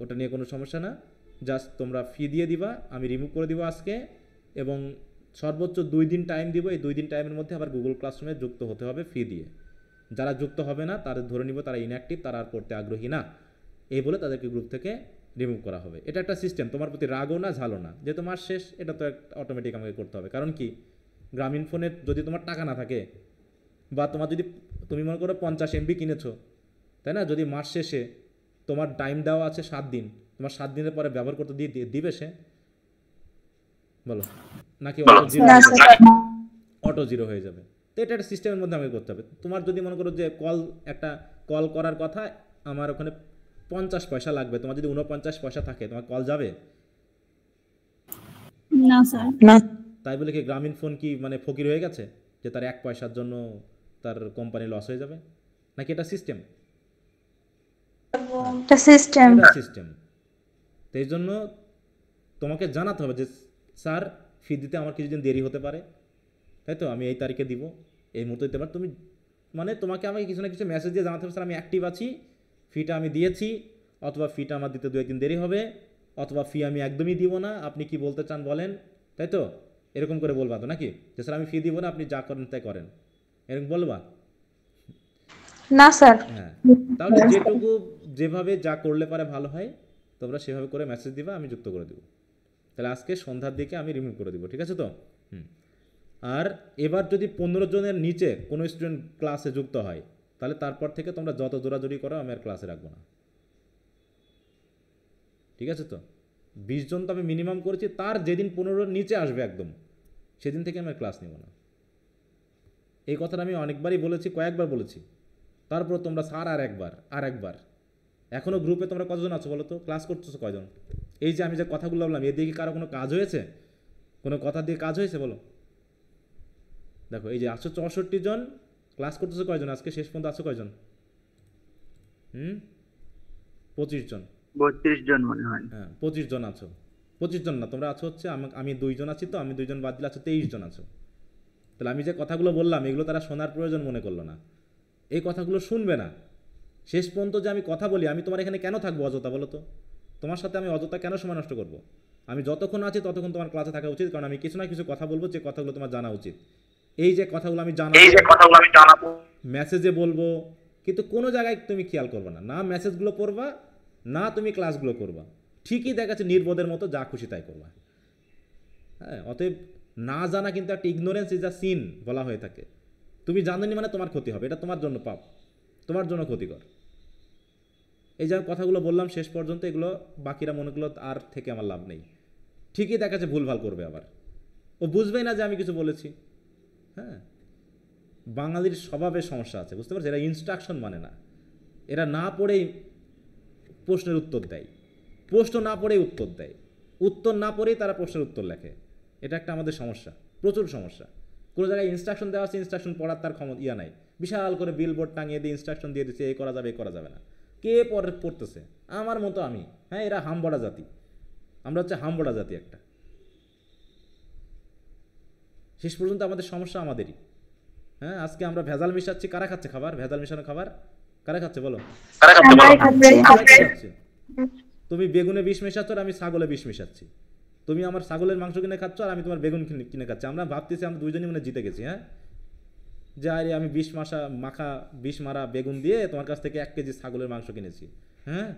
ওটা নিয়ে কোনো সমস্যা না। জাস্ট তোমরা ফি দিয়ে দিবা, আমি রিমুভ করে দিব আজকে, এবং সর্বোচ্চ 2 দিন টাইম দিব। এই 2 দিন টাইমের মধ্যে আবার গুগল ক্লাসরুমে যুক্ত হতে হবে ফি দিয়ে। যারা যুক্ত হবে না তাদের ধরে নিব তারা ইনঅ্যাক্টিভ, তারা আর পড়তে আগ্রহী না, এই বলে তাদেরকে গ্রুপ থেকে রিমুভ করা হবে। এটা একটা সিস্টেম, তোমার প্রতি রাগও না ঝালও না, যেহেতু মাস শেষ এটা তো অটোমেটিক আমাকে করতে হবে। কারণ কি, গ্রামীণ ফোনের যদি তোমার টাকা না থাকে, বা তোমার যদি তুমি মনে করো 50 MB কিনেছো, তাই না, যদি মাস শেষে তোমার টাইম দেওয়া আছে 7 দিন, তোমার 7 দিনের পরে ব্যবহার করতে দিবে সে? বলো, নাকি অটো জিরো হয়ে যাবে? তো এটা একটা সিস্টেমের মধ্যে আমাকে করতে হবে। তোমার যদি মনে করো যে একটা কল করার কথা, আমার ওখানে 50 পয়সা লাগবে, তোমার যদি 49 পয়সা থাকে, তোমার কল যাবে? না স্যার না তাই বলে কি গ্রামীণ ফোন কি মানে ফকির হয়ে গেছে যে তার 1 পয়সার জন্য তার কোম্পানি লস হয়ে যাবে? নাকি এটা সিস্টেম? এটা সিস্টেম এটা সিস্টেম। তো এই জন্য তোমাকে জানাতে হবে যে স্যার ফি দিতে আমার কিছুদিন দেরি হতে পারে, তাই তো, আমি এই তারিখে দিব, এই মুহূর্তে দিতে পারি। তুমি মানে তোমাকে আমাকে কিছু না কিছু মেসেজ দিয়ে জানাতে হবে স্যার আমি অ্যাক্টিভ আছি, ফিটা আমি দিয়েছি, অথবা ফিটা আমার দিতে 2-1 দিন দেরি হবে, অথবা ফি আমি একদমই দিব না, আপনি কি বলতে চান বলেন, তাই তো? এরকম করে বলবা তো নাকি, যে স্যার আমি ফি দিব না, আপনি যা করেন তাই করেন, এরকম বলবা? না স্যার হ্যাঁ, তাহলে যেটুকু যেভাবে যা করলে পারে ভালো হয় তোমরা সেভাবে করে মেসেজ দিবা, আমি যুক্ত করে দেবো। তাহলে আজকে সন্ধ্যার দিকে আমি রিমুভ করে দিব, ঠিক আছে তো? আর এবার যদি 15 জনের নিচে কোনো স্টুডেন্ট ক্লাসে যুক্ত হয়, তাহলে তারপর থেকে তোমরা যত জোরাজোরি করো আমি আর ক্লাসে রাখবো না, ঠিক আছে তো? 20 জন তো আমি মিনিমাম করেছি, তার যেদিন 15 নিচে আসবে একদম, সেদিন থেকে আমি আর ক্লাস নেব না। এই কথাটা আমি অনেকবারই বলেছি, কয়েকবার বলেছি, তারপর তোমরা স্যার আর একবার। এখনও গ্রুপে তোমরা কতজন আছো বলো তো? ক্লাস করতেছো কয়জন? এই যে আমি যে কথাগুলো বললাম, এদিকে কি কারো কোনো কাজ হয়েছে? কোনো কথা দিয়ে কাজ হয়েছে বলো? দেখো, এই যে আছো 64 জন, ক্লাস করতেছো কয়জন আজকে শেষ পর্যন্ত? আছো কয়জন? 25 জন। 32 জন মনে হয়। হ্যাঁ, 25 জন আছো। 25 জন না, তোমরা আছো হচ্ছে আমি 2 জন আছি, তো আমি 2 জন বাদ দিলে আছো 23 জন আছো। তাহলে আমি যে কথাগুলো বললাম এগুলো তারা শোনার প্রয়োজন মনে করলো না, এই কথাগুলো শুনবে না। শেষ পর্যন্ত যে আমি কথা বলি, আমি তোমার এখানে কেন থাকবো অযথা বলো তো? তোমার সাথে আমি অযথা কেন সময় নষ্ট করবো? আমি যতক্ষণ আছি ততক্ষণ তোমার ক্লাসে থাকা উচিত, কারণ আমি কিছু না কিছু কথা বলবো, যে কথাগুলো তোমার জানা উচিত। এই যে কথাগুলো আমি জানাবো, মেসেজে বলবো, কিন্তু কোনো জায়গায় তুমি খেয়াল করবে না, না মেসেজগুলো পড়বা, না তুমি ক্লাসগুলো করবা, ঠিকই দেখাচ্ছে নির্বোধের মতো যা খুশি তাই করবা। হ্যাঁ, অতএব না জানা কিন্তু একটা ইগনোরেন্স ইজ আ সিন বলা হয়ে থাকে। তুমি জানোনি মানে তোমার ক্ষতি হবে, এটা তোমার জন্য পাপ, তোমার জন্য ক্ষতিকর। এই যে কথাগুলো বললাম শেষ পর্যন্ত, এগুলো বাকিরা মনে করলো আর থেকে আমার লাভ নেই, ঠিকই দেখাচ্ছে ভুলভাল করবে আবার, ও বুঝবেই না যে আমি কিছু বলেছি। হ্যাঁ, বাঙালির স্বভাবের সমস্যা আছে, বুঝতে পারছো? এরা ইনস্ট্রাকশন মানে না, এরা না পড়েই প্রশ্নের উত্তর দেয়, প্রশ্ন না পড়েই উত্তর দেয়, উত্তর না পড়েই তারা প্রশ্নের উত্তর লেখে। এটা একটা আমাদের সমস্যা, প্রচুর সমস্যা। কোনো জায়গায় ইনস্ট্রাকশন দেওয়া আছে, ইনস্ট্রাকশন পড়ার তার ক্ষমতা নাই, বিশাল করে বিলবোর্ড টাঙিয়ে দিয়ে ইনস্ট্রাকশন দিয়ে দিচ্ছে, এই করা যাবে এই করা যাবে না। কে পড়তেছে? আমার মতো আমি। হ্যাঁ, এরা হামবড়া জাতি, আমরা হচ্ছে হামবড়া জাতি একটা। শেষ পর্যন্ত আমাদের সমস্যা আমাদেরই। হ্যাঁ, আজকে আমরা ভেজাল মিশাচ্ছি, কারা খাচ্ছে খাবার? ভেজাল মিশানো খাবার কারা খাচ্ছে বলো? আমরাই খাচ্ছি। আমরাই তো খাচ্ছি। তুমি বেগুনে বিষ মেশাচ্ছ আর আমি ছাগলে বিষ মেশাচ্ছি। তুমি আমার ছাগলের মাংস কিনে খাচ্ছ আর আমি তোমার বেগুন কিনে খাচ্ছি। আমরা ভাবতেছি আমরা দুইজনই মানে জিতে গেছি। হ্যাঁ, যে আরে আমি বিষ মারা বেগুন দিয়ে তোমার কাছ থেকে 1 কেজি ছাগলের মাংস কিনেছি। হ্যাঁ,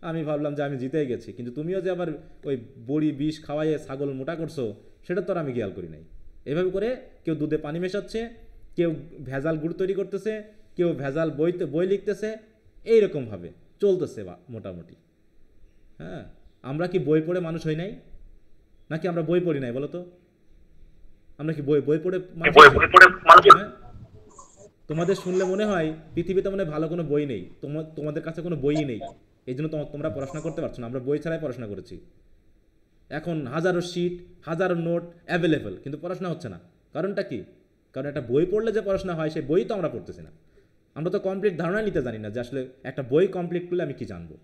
আমি ভাবলাম যে আমি জিতেই গেছি, কিন্তু তুমিও যে আবার ওই বড়ি বিষ খাওয়াইয়ে ছাগল মোটা করছো সেটা তো আর আমি খেয়াল করি নাই। এভাবে করে কেউ দুধে পানি মেশাচ্ছে, কেউ ভেজাল গুড় তৈরি করতেছে, কেউ ভেজাল বই লিখতেছে, এইরকমভাবে চলতেছে মোটামুটি। হ্যাঁ, আমরা কি বই পড়ে মানুষ হই নাই? নাকি আমরা বই পড়ি নাই বলো তো? আমরা কি বই পড়ে মানুষ? হ্যাঁ, তোমাদের শুনলে মনে হয় পৃথিবীতে মনে হয় ভালো কোনো বই নেই, তোমাদের কাছে কোনো বইই নেই, এই জন্য তোমরা পড়াশোনা করতে পারছো না। আমরা বই ছাড়াই পড়াশোনা করেছি। এখন হাজারো শিট, হাজারো নোট অ্যাভেলেবেল, কিন্তু পড়াশোনা হচ্ছে না। কারণটা কি? কারণ একটা বই পড়লে যে পড়াশোনা হয় সেই বই তো আমরা পড়তেছি না। আমরা তো কমপ্লিট ধারণা নিতে জানি না যে আসলে একটা বই কমপ্লিট করলে আমি কি জানবো।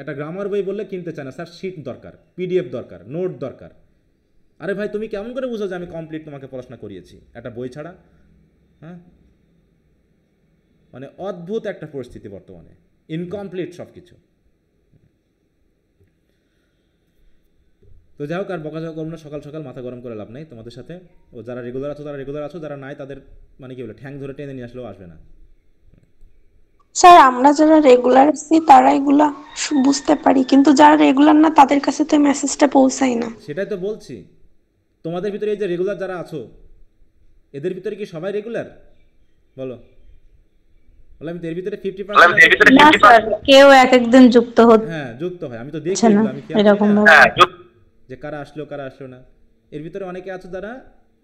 একটা গ্রামার বই বললে কিনতে চায় না, স্যার শিট দরকার, পিডিএফ দরকার, নোট দরকার। আরে ভাই, তুমি কেমন করে বুঝো যে আমি কমপ্লিট তোমাকে পড়াশোনা করিয়েছি একটা বই ছাড়া? হ্যাঁ, মানে অদ্ভুত একটা পরিস্থিতি বর্তমানে, ইনকমপ্লিট সব কিছু। তো যাই হোক, আর বকাঝকা করবো না, সকাল সকাল মাথা গরম করে লাভ নেই তোমাদের সাথে। ও যারা রেগুলার আছো তারা রেগুলার আছো, যারা নাই তাদের মানে কি বলে ঠ্যাং ধরে টেনে নিয়ে আসলেও আসবে না। স্যার আমরা যারা রেগুলার আছি তারা এগুলা বুঝতে পারি, কিন্তু যারা রেগুলার না তাদের কাছে তো মেসেজটা পৌঁছায় না। সেটাই তো বলছি, তোমাদের ভিতরে এই যে রেগুলার যারা আছো এদের ভিতরে কি সবাই রেগুলার বলো? বলে আমি এর ভিতরে 50% না স্যার, কেউ এক একদিন যুক্ত হচ্ছে হ্যাঁ যুক্ত হয়। আমি তো দেখি না এগুলো, আমি খেয়াল করি এরকম না ভাবে। যে কারা আসলো না। এর ভিতরে অনেকে আছে যারা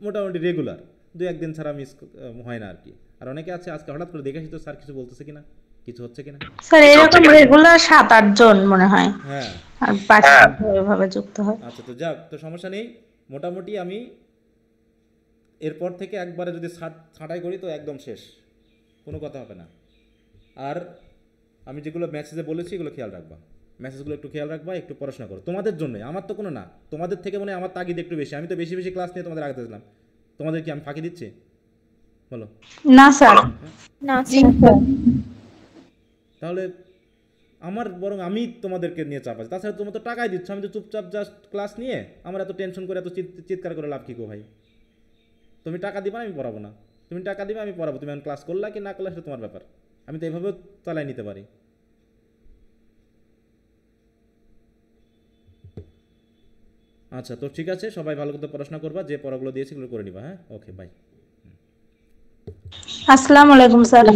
মোটামুটি রেগুলার, 2-1 দিন ছাড়া মিস হয় না আর কি। আর অনেকে আছে আজকে হঠাৎ করে দেখেছি তো স্যার কিছু বলতেছে কিনা, কিছু হচ্ছে কিনা। স্যার এরকম রেগুলার 7-8 জন মনে হয়, হ্যাঁ, আর বাকি ওইভাবে যুক্ত হয়। আচ্ছা, তো যাক, তো সমস্যা নেই। মোটামুটি আমি এরপর থেকে একবারে যদি ছাঁটাই করি তো একদম শেষ, কোনো কথা হবে না। আর আমি যেগুলো মেসেজে বলেছি এগুলো খেয়াল রাখবা, মেসেজগুলো একটু খেয়াল রাখবা, একটু পড়াশোনা করো তোমাদের জন্য। আমার তো কোনো না, তোমাদের থেকে মনে হয় আমার তাগিদ একটু বেশি। আমি তো বেশি বেশি ক্লাস নিয়ে তোমাদের আগে দিলাম, তোমাদের কি আমি ফাঁকি দিচ্ছি বলো? না স্যার, না জি স্যার। স্যার। তাহলে আমার বরং আমি তোমাদেরকে নিয়ে চাপ আছে। তাছাড়া তোমার তো টাকাই দিচ্ছ, আমি তো চুপচাপ জাস্ট ক্লাস নিয়ে, আমার এত টেনশন করে এত চিৎকার করে লাভ কি গো ভাই? তুমি টাকা দিবা না আমি পড়াবো না, তুমি টাকা দিবে আমি পড়াবো, তুমি ক্লাস করলা কি না করলা সেটা তোমার ব্যাপার। আমি তো এইভাবেও চালাই নিতে পারি। আচ্ছা, তো ঠিক আছে, সবাই ভালো করে পড়াশোনা করবা, যে পড়াগুলো দিয়েছি এগুলো করে নিবা। হ্যাঁ, ওকে, বাই। আসসালামু আলাইকুম স্যার।